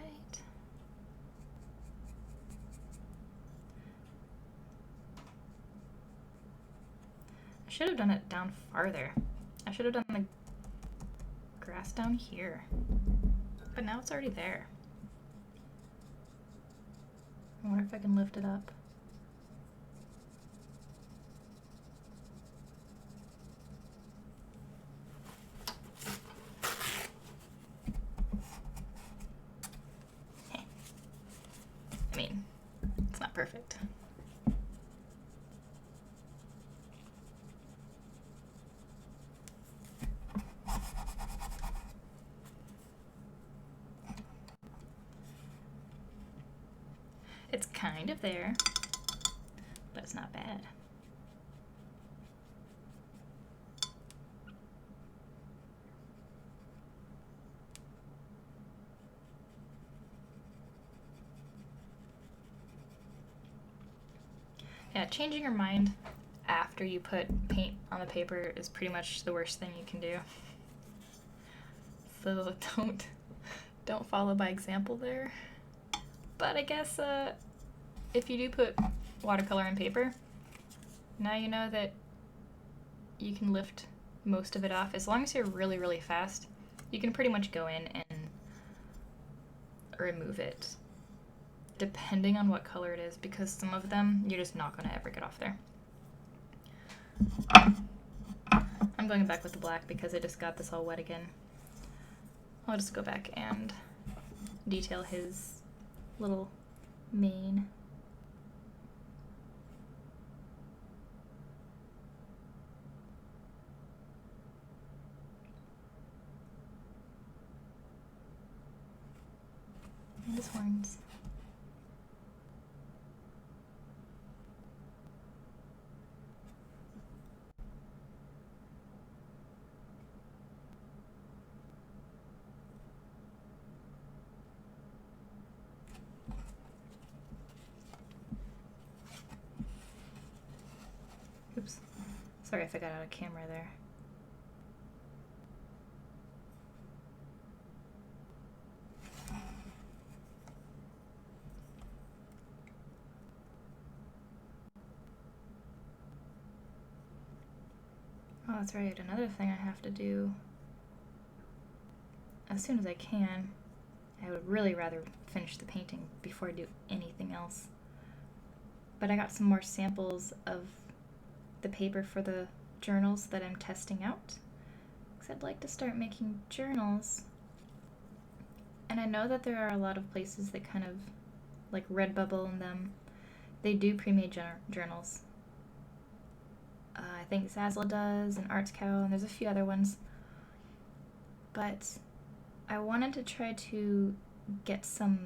I should have done it down farther. I should have done the grass down here. But now it's already there. I wonder if I can lift it up. I mean, it's not perfect. It's kind of there, but it's not bad. Yeah, changing your mind after you put paint on the paper is pretty much the worst thing you can do. So don't follow by example there. But I guess if you do put watercolor on paper, now you know that you can lift most of it off. As long as you're really, really fast, you can pretty much go in and remove it, depending on what color it is, because some of them you're just not going to ever get off there. I'm going back with the black because I just got this all wet again. I'll just go back and detail his little mane. And his horns. Oops. Sorry if I got out of camera there. Oh, that's right. Another thing I have to do as soon as I can. I would really rather finish the painting before I do anything else. But I got some more samples of the paper for the journals that I'm testing out, because I'd like to start making journals. And I know that there are a lot of places that kind of like Redbubble and them, they do pre-made journals. I think Zazzle does, and Arts Cow, and there's a few other ones. But I wanted to try to get some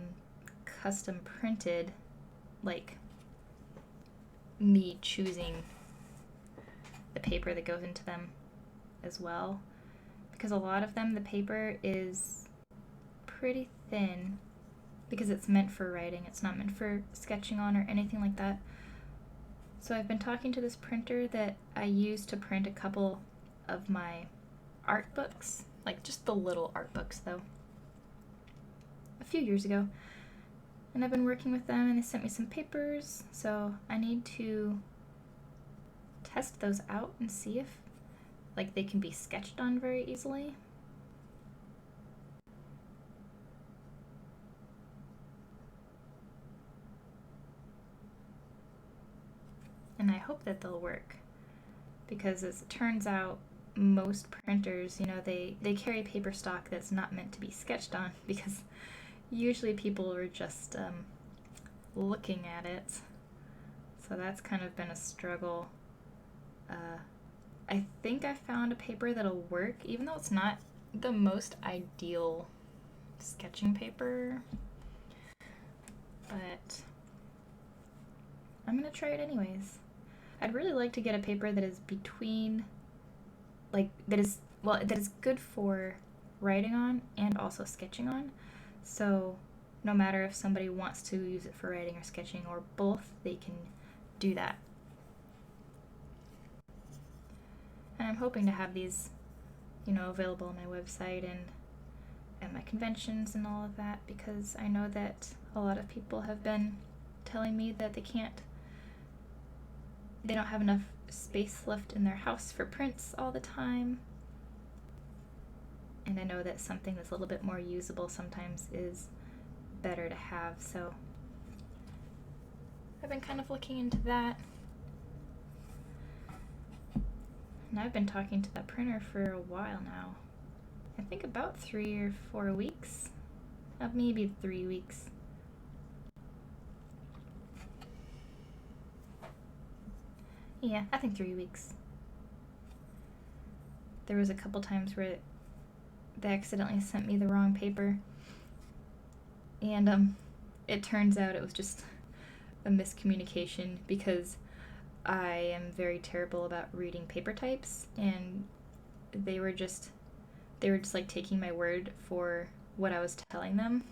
custom printed, like me choosing the paper that goes into them as well, because a lot of them, the paper is pretty thin because it's meant for writing. It's not meant for sketching on or anything like that. So I've been talking to this printer that I used to print a couple of my art books, like just the little art books though, a few years ago. And I've been working with them and they sent me some papers, so I need to test those out and see if like they can be sketched on very easily. And I hope that they'll work, because as it turns out, most printers, you know, they carry paper stock that's not meant to be sketched on, because usually people are just looking at it. So that's kind of been a struggle. I think I found a paper that'll work, even though it's not the most ideal sketching paper. But I'm gonna try it anyways. I'd really like to get a paper that is between, like, that is good for writing on and also sketching on. So no matter if somebody wants to use it for writing or sketching or both, they can do that. And I'm hoping to have these, you know, available on my website and at my conventions and all of that, because I know that a lot of people have been telling me that they don't have enough space left in their house for prints all the time. And I know that something that's a little bit more usable sometimes is better to have, so I've been kind of looking into that. And I've been talking to that printer for a while now. I think about 3 or 4 weeks. Maybe 3 weeks. Yeah, I think 3 weeks. There was a couple times where they accidentally sent me the wrong paper. And it turns out it was just a miscommunication, because I am very terrible about reading paper types, and they were just like taking my word for what I was telling them,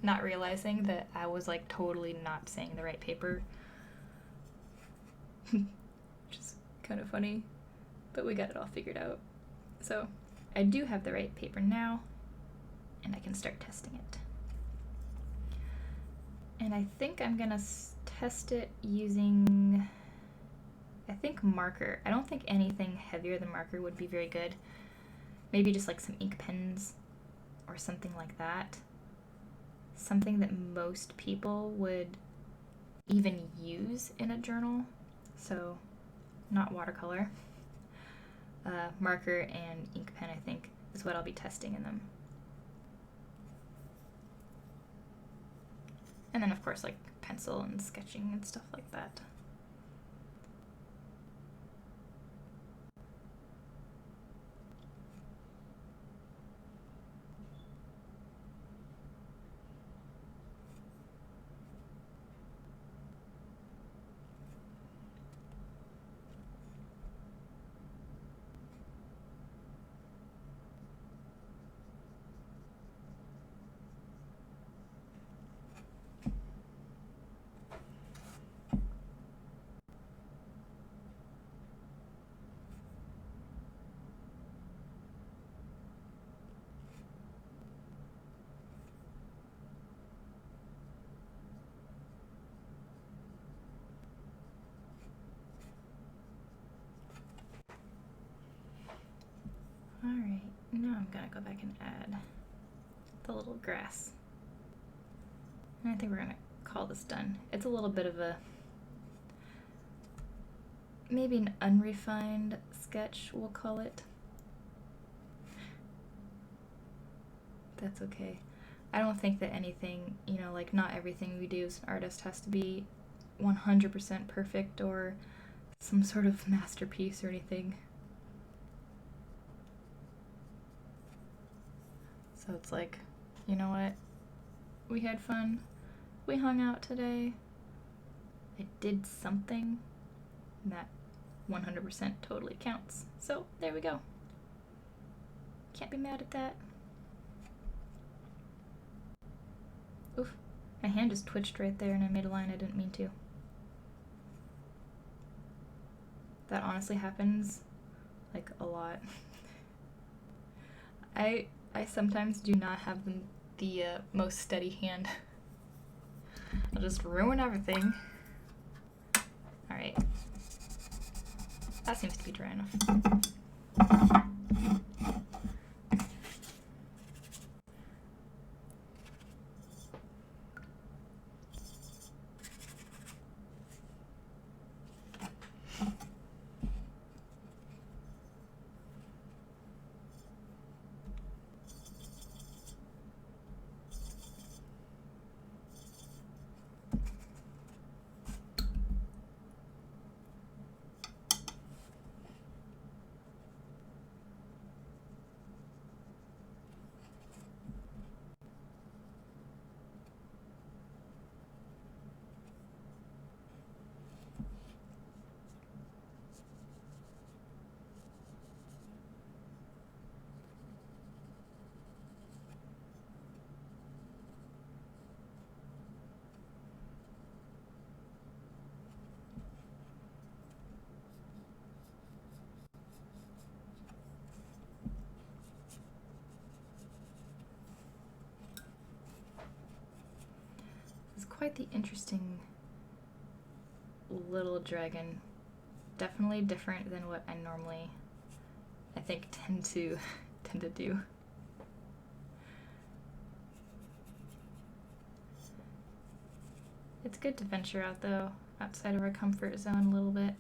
not realizing that I was like totally not saying the right paper. Which is kind of funny, but we got it all figured out. So I do have the right paper now, and I can start testing it. And I think I'm gonna test it using, I think, marker. I don't think anything heavier than marker would be very good. Maybe just like some ink pens or something like that. Something that most people would even use in a journal. So not watercolor. Marker and ink pen, I think, is what I'll be testing in them. And then of course like pencil and sketching and stuff like that. Alright, now I'm gonna go back and add the little grass. And I think we're gonna call this done. It's a little bit of a, maybe an unrefined sketch, we'll call it. That's okay. I don't think that anything, you know, like not everything we do as an artist has to be 100% perfect or some sort of masterpiece or anything. So it's like, you know what? We had fun. we hung out today. I did something that 100% totally counts. So there we go. Can't be mad at that. Oof, my hand just twitched right there and I made a line I didn't mean to. That honestly happens like a lot. I sometimes do not have the most steady hand. I'll just ruin everything. Alright. That seems to be dry enough. Quite the interesting little dragon. Definitely different than what I normally, I think, tend to do. It's good to venture out though, outside of our comfort zone a little bit.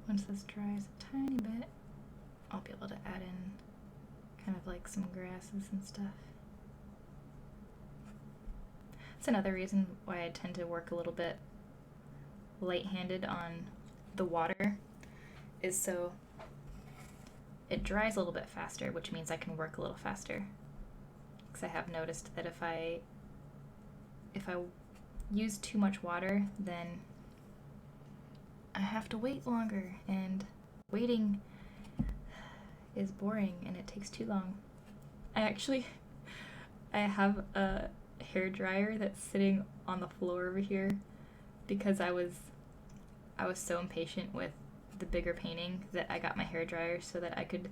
Once this dries a tiny bit, I'll be able to add in kind of like some grasses and stuff. That's another reason why I tend to work a little bit light-handed on the water, is so it dries a little bit faster, which means I can work a little faster. Because I have noticed that if I use too much water, then I have to wait longer, and waiting is boring and it takes too long. I have a hair dryer that's sitting on the floor over here because I was so impatient with the bigger painting that I got my hair dryer so that I could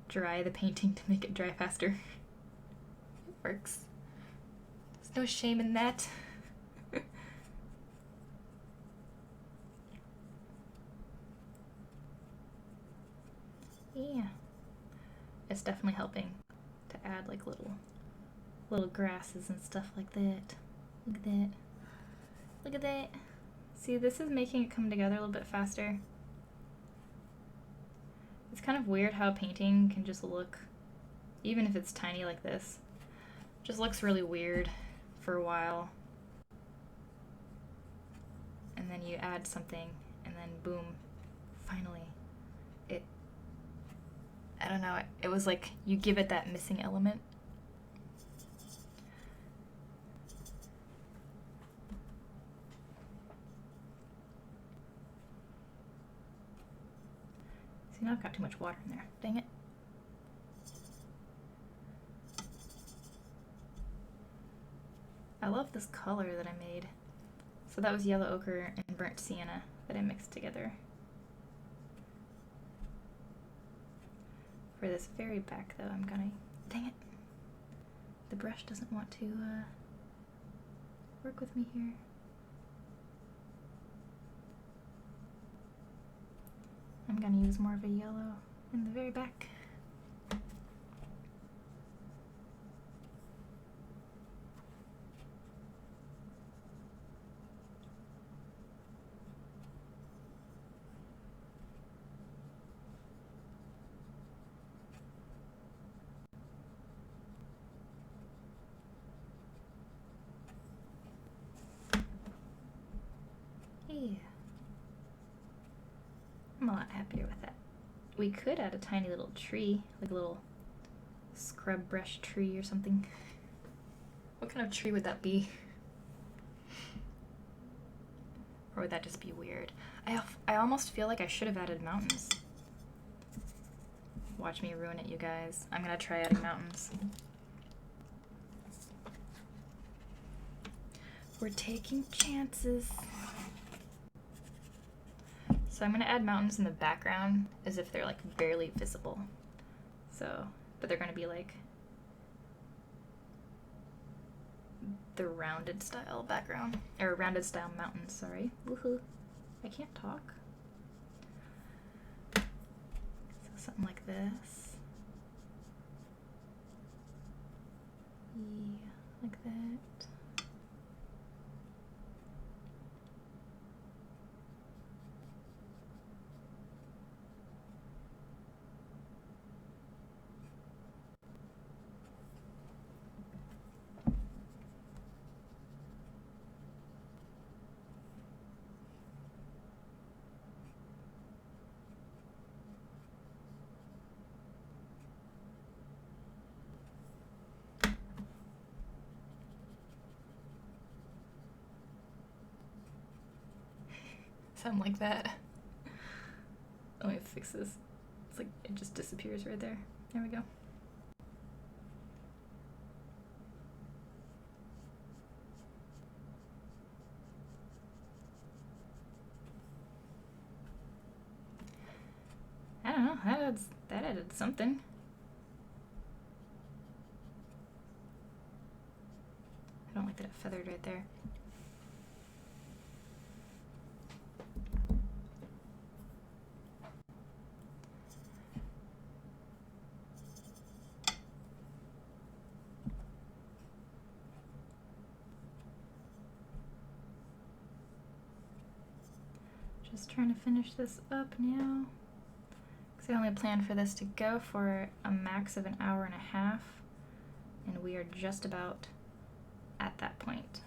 dry the painting to make it dry faster. It works. There's no shame in that. Yeah, it's definitely helping to add like little grasses and stuff like that. Look at that. Look at that. See, this is making it come together a little bit faster. It's kind of weird how a painting can just look, even if it's tiny like this, just looks really weird for a while. And then you add something and then boom, finally. I don't know, it was like you give it that missing element. See, now I've got too much water in there. Dang it. I love this color that I made. So that was yellow ochre and burnt sienna that I mixed together. For this very back though, I'm gonna, dang it, the brush doesn't want to work with me here. I'm gonna use more of a yellow in the very back. okay. I'm a lot happier with that. We could add a tiny little tree, like a little scrub brush tree or something. What kind of tree would that be? Or would that just be weird? I almost feel like I should have added mountains. Watch me ruin it, you guys. I'm gonna try adding mountains. We're taking chances. So I'm gonna add mountains in the background as if they're like barely visible. So, but they're gonna be like the rounded style background, or rounded style mountains, sorry. Woohoo. I can't talk. So something like this. Yeah, like that. Something like that. Let me fix this. It's like it just disappears right there. There we go. I don't know, that added something. I don't like that it feathered right there. Just trying to finish this up now. Because I only planned for this to go for a max of an hour and a half. And we are just about at that point.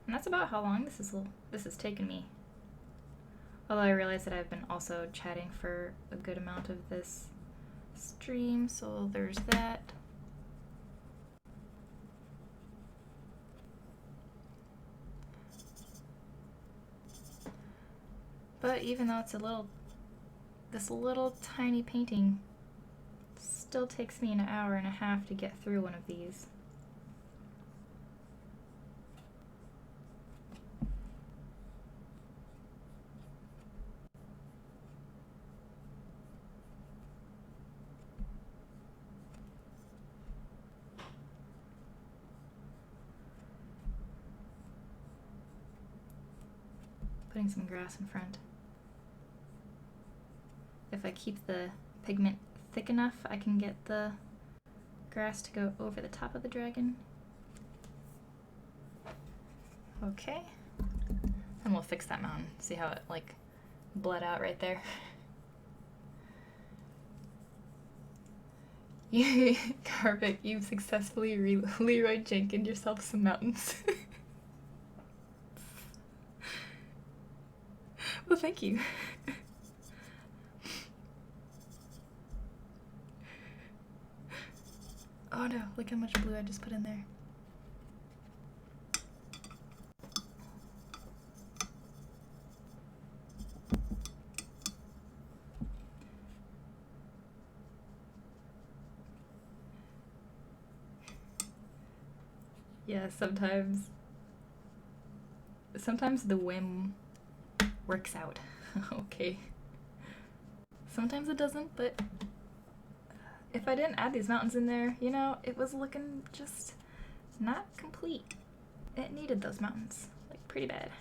And that's about how long this has taken me. Although I realize that I've been also chatting for a good amount of this stream, so there's that. But even though it's this little tiny painting still takes me an hour and a half to get through one of these. Putting some grass in front. If I keep the pigment thick enough, I can get the grass to go over the top of the dragon. Okay. And we'll fix that mountain. See how it like bled out right there? Carpet, you've successfully Leroy Jenkins yourself some mountains. Well, thank you. Oh no, look how much blue I just put in there. Yeah, sometimes the whim works out. Okay. Sometimes it doesn't, but if I didn't add these mountains in there, you know, it was looking just not complete. It needed those mountains, like pretty bad.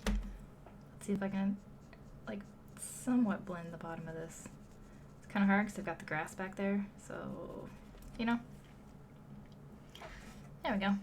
Let's see if I can like somewhat blend the bottom of this. It's kind of hard because I've got the grass back there, so, you know. There we go.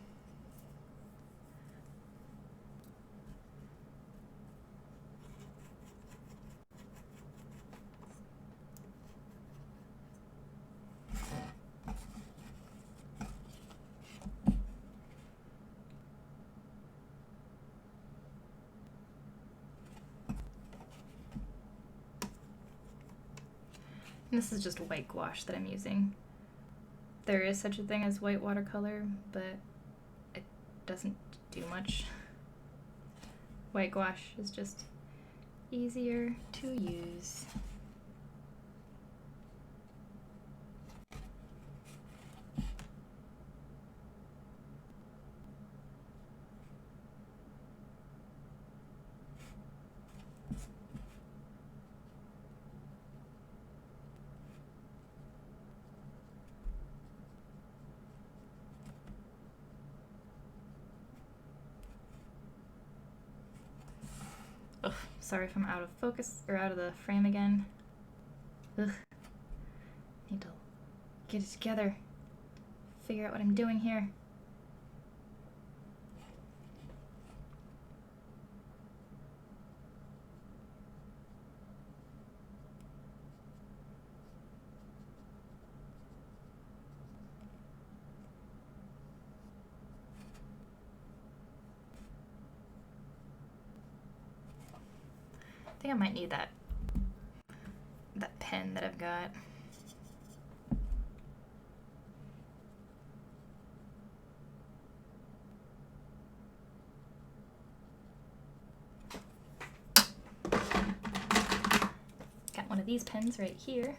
And this is just white gouache that I'm using. There is such a thing as white watercolor, but it doesn't do much. White gouache is just easier to use. Ugh, sorry if I'm out of focus or out of the frame again. Ugh. Need to get it together. Figure out what I'm doing here. I think I might need that pen that I've got. Got one of these pens right here.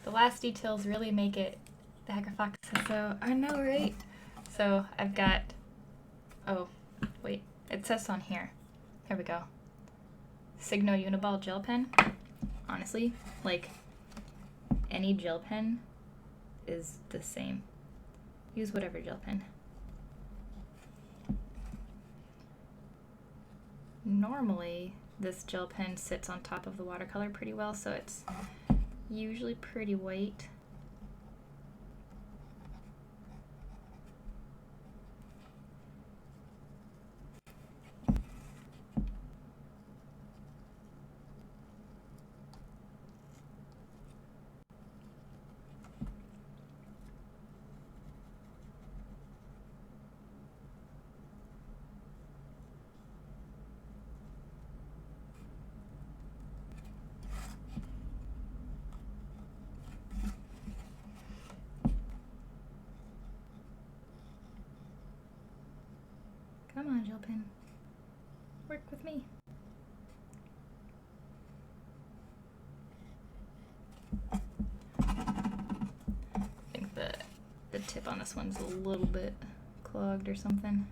The last details really make it the Hacker Fox, so I know, right? So I've got, oh, wait, it says on here. Here we go. Signo Uni-Ball gel pen. Honestly, like, any gel pen is the same. Use whatever gel pen. Normally, this gel pen sits on top of the watercolor pretty well, so it's usually pretty white. Come on, gel pen. Work with me. I think the tip on this one's a little bit clogged or something.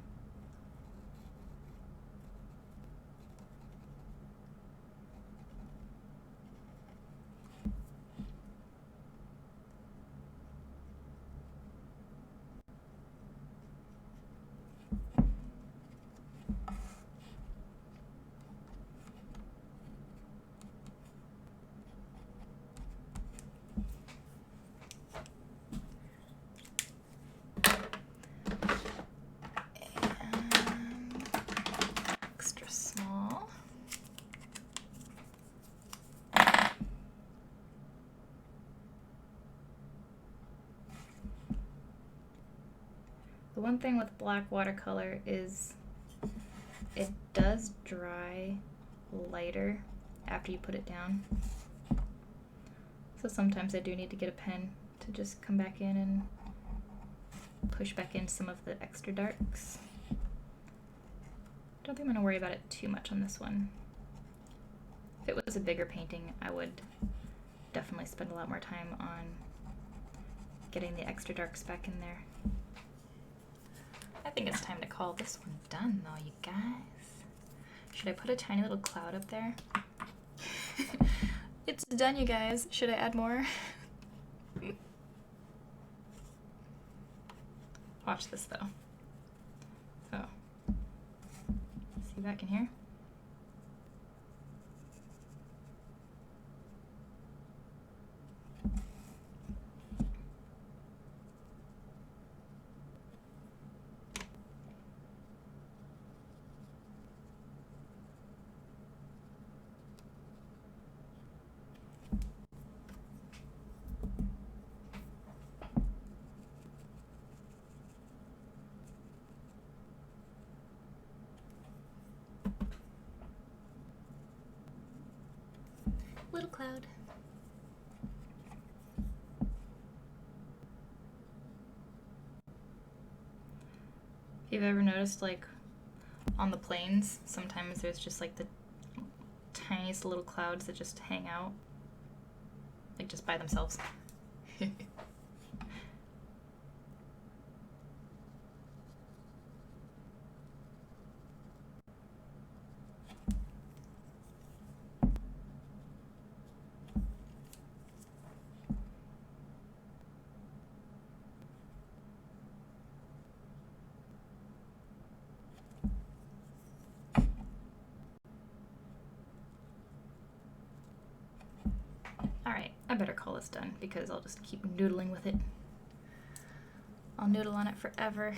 The one thing with black watercolor is it does dry lighter after you put it down. So sometimes I do need to get a pen to just come back in and push back in some of the extra darks. Don't think I'm going to worry about it too much on this one. If it was a bigger painting, I would definitely spend a lot more time on getting the extra darks back in there. I think it's time to call this one done though, you guys. Should I put a tiny little cloud up there? It's done, you guys. Should I add more? Watch this though. So, see back in here? Little cloud. You've ever noticed, like, on the planes, sometimes there's just, like, the tiniest little clouds that just hang out, like, just by themselves. Alright, I better call this done because I'll just keep noodling with it. I'll noodle on it forever.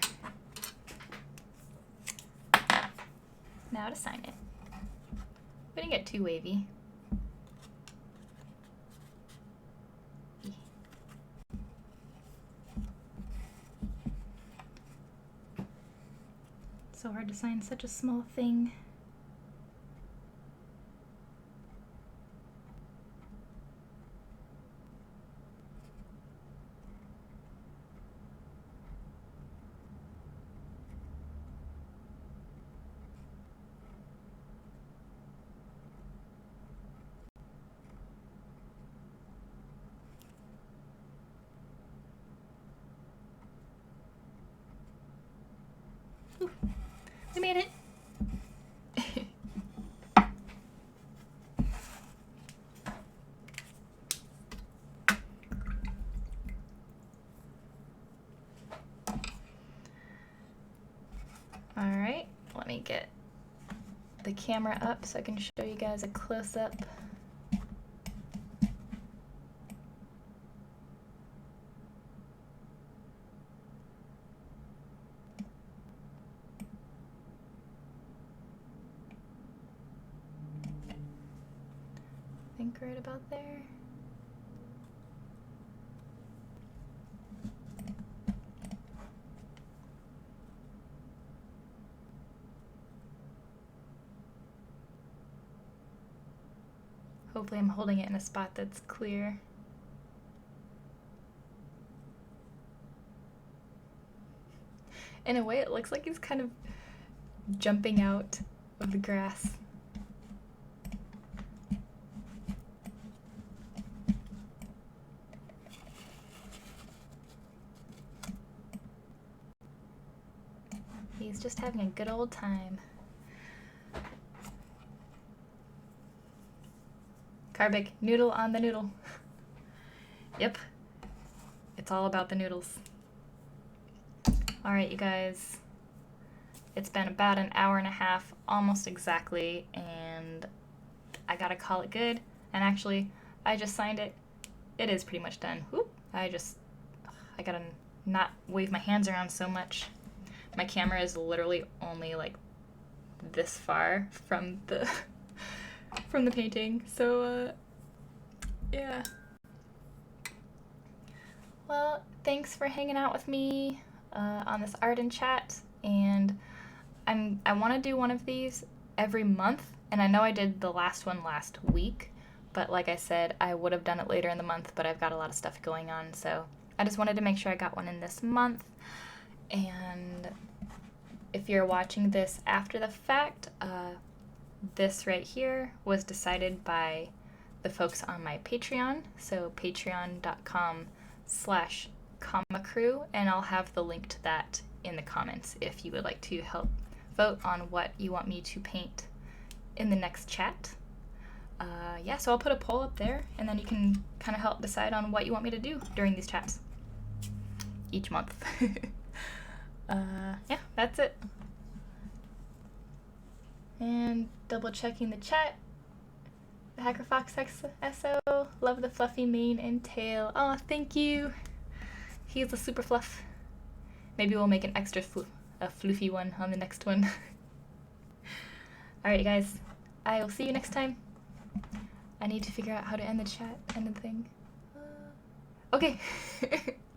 Now to sign it. We didn't get too wavy. So hard to sign such a small thing. Ooh, we made it. All right, let me get the camera up so I can show you guys a close-up. I think right about there. Hopefully I'm holding it in a spot that's clear. In a way, it looks like he's kind of jumping out of the grass. He's just having a good old time. Carbig, noodle on the noodle. Yep, it's all about the noodles. All right, you guys, it's been about an hour and a half, almost exactly, and I gotta call it good. And actually, I just signed it. It is pretty much done. Whoop, I gotta not wave my hands around so much. My camera is literally only like this far from the painting, so yeah. Well, thanks for hanging out with me on this art and chat, and I want to do one of these every month, and I know I did the last one last week, but like I said, I would have done it later in the month, but I've got a lot of stuff going on, so I just wanted to make sure I got one in this month. And if you're watching this after the fact, this right here was decided by the folks on my Patreon, so patreon.com/comicrew, and I'll have the link to that in the comments if you would like to help vote on what you want me to paint in the next chat. Yeah, so I'll put a poll up there, and then you can kind of help decide on what you want me to do during these chats each month. Yeah, that's it. And double checking the chat. The Hacker Fox ACEO, love the fluffy mane and tail. Oh, thank you. He's a super fluff. Maybe we'll make an extra floofy one on the next one. Alright, guys. I will see you next time. I need to figure out how to end the chat, end the thing. Okay.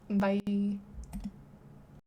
Bye.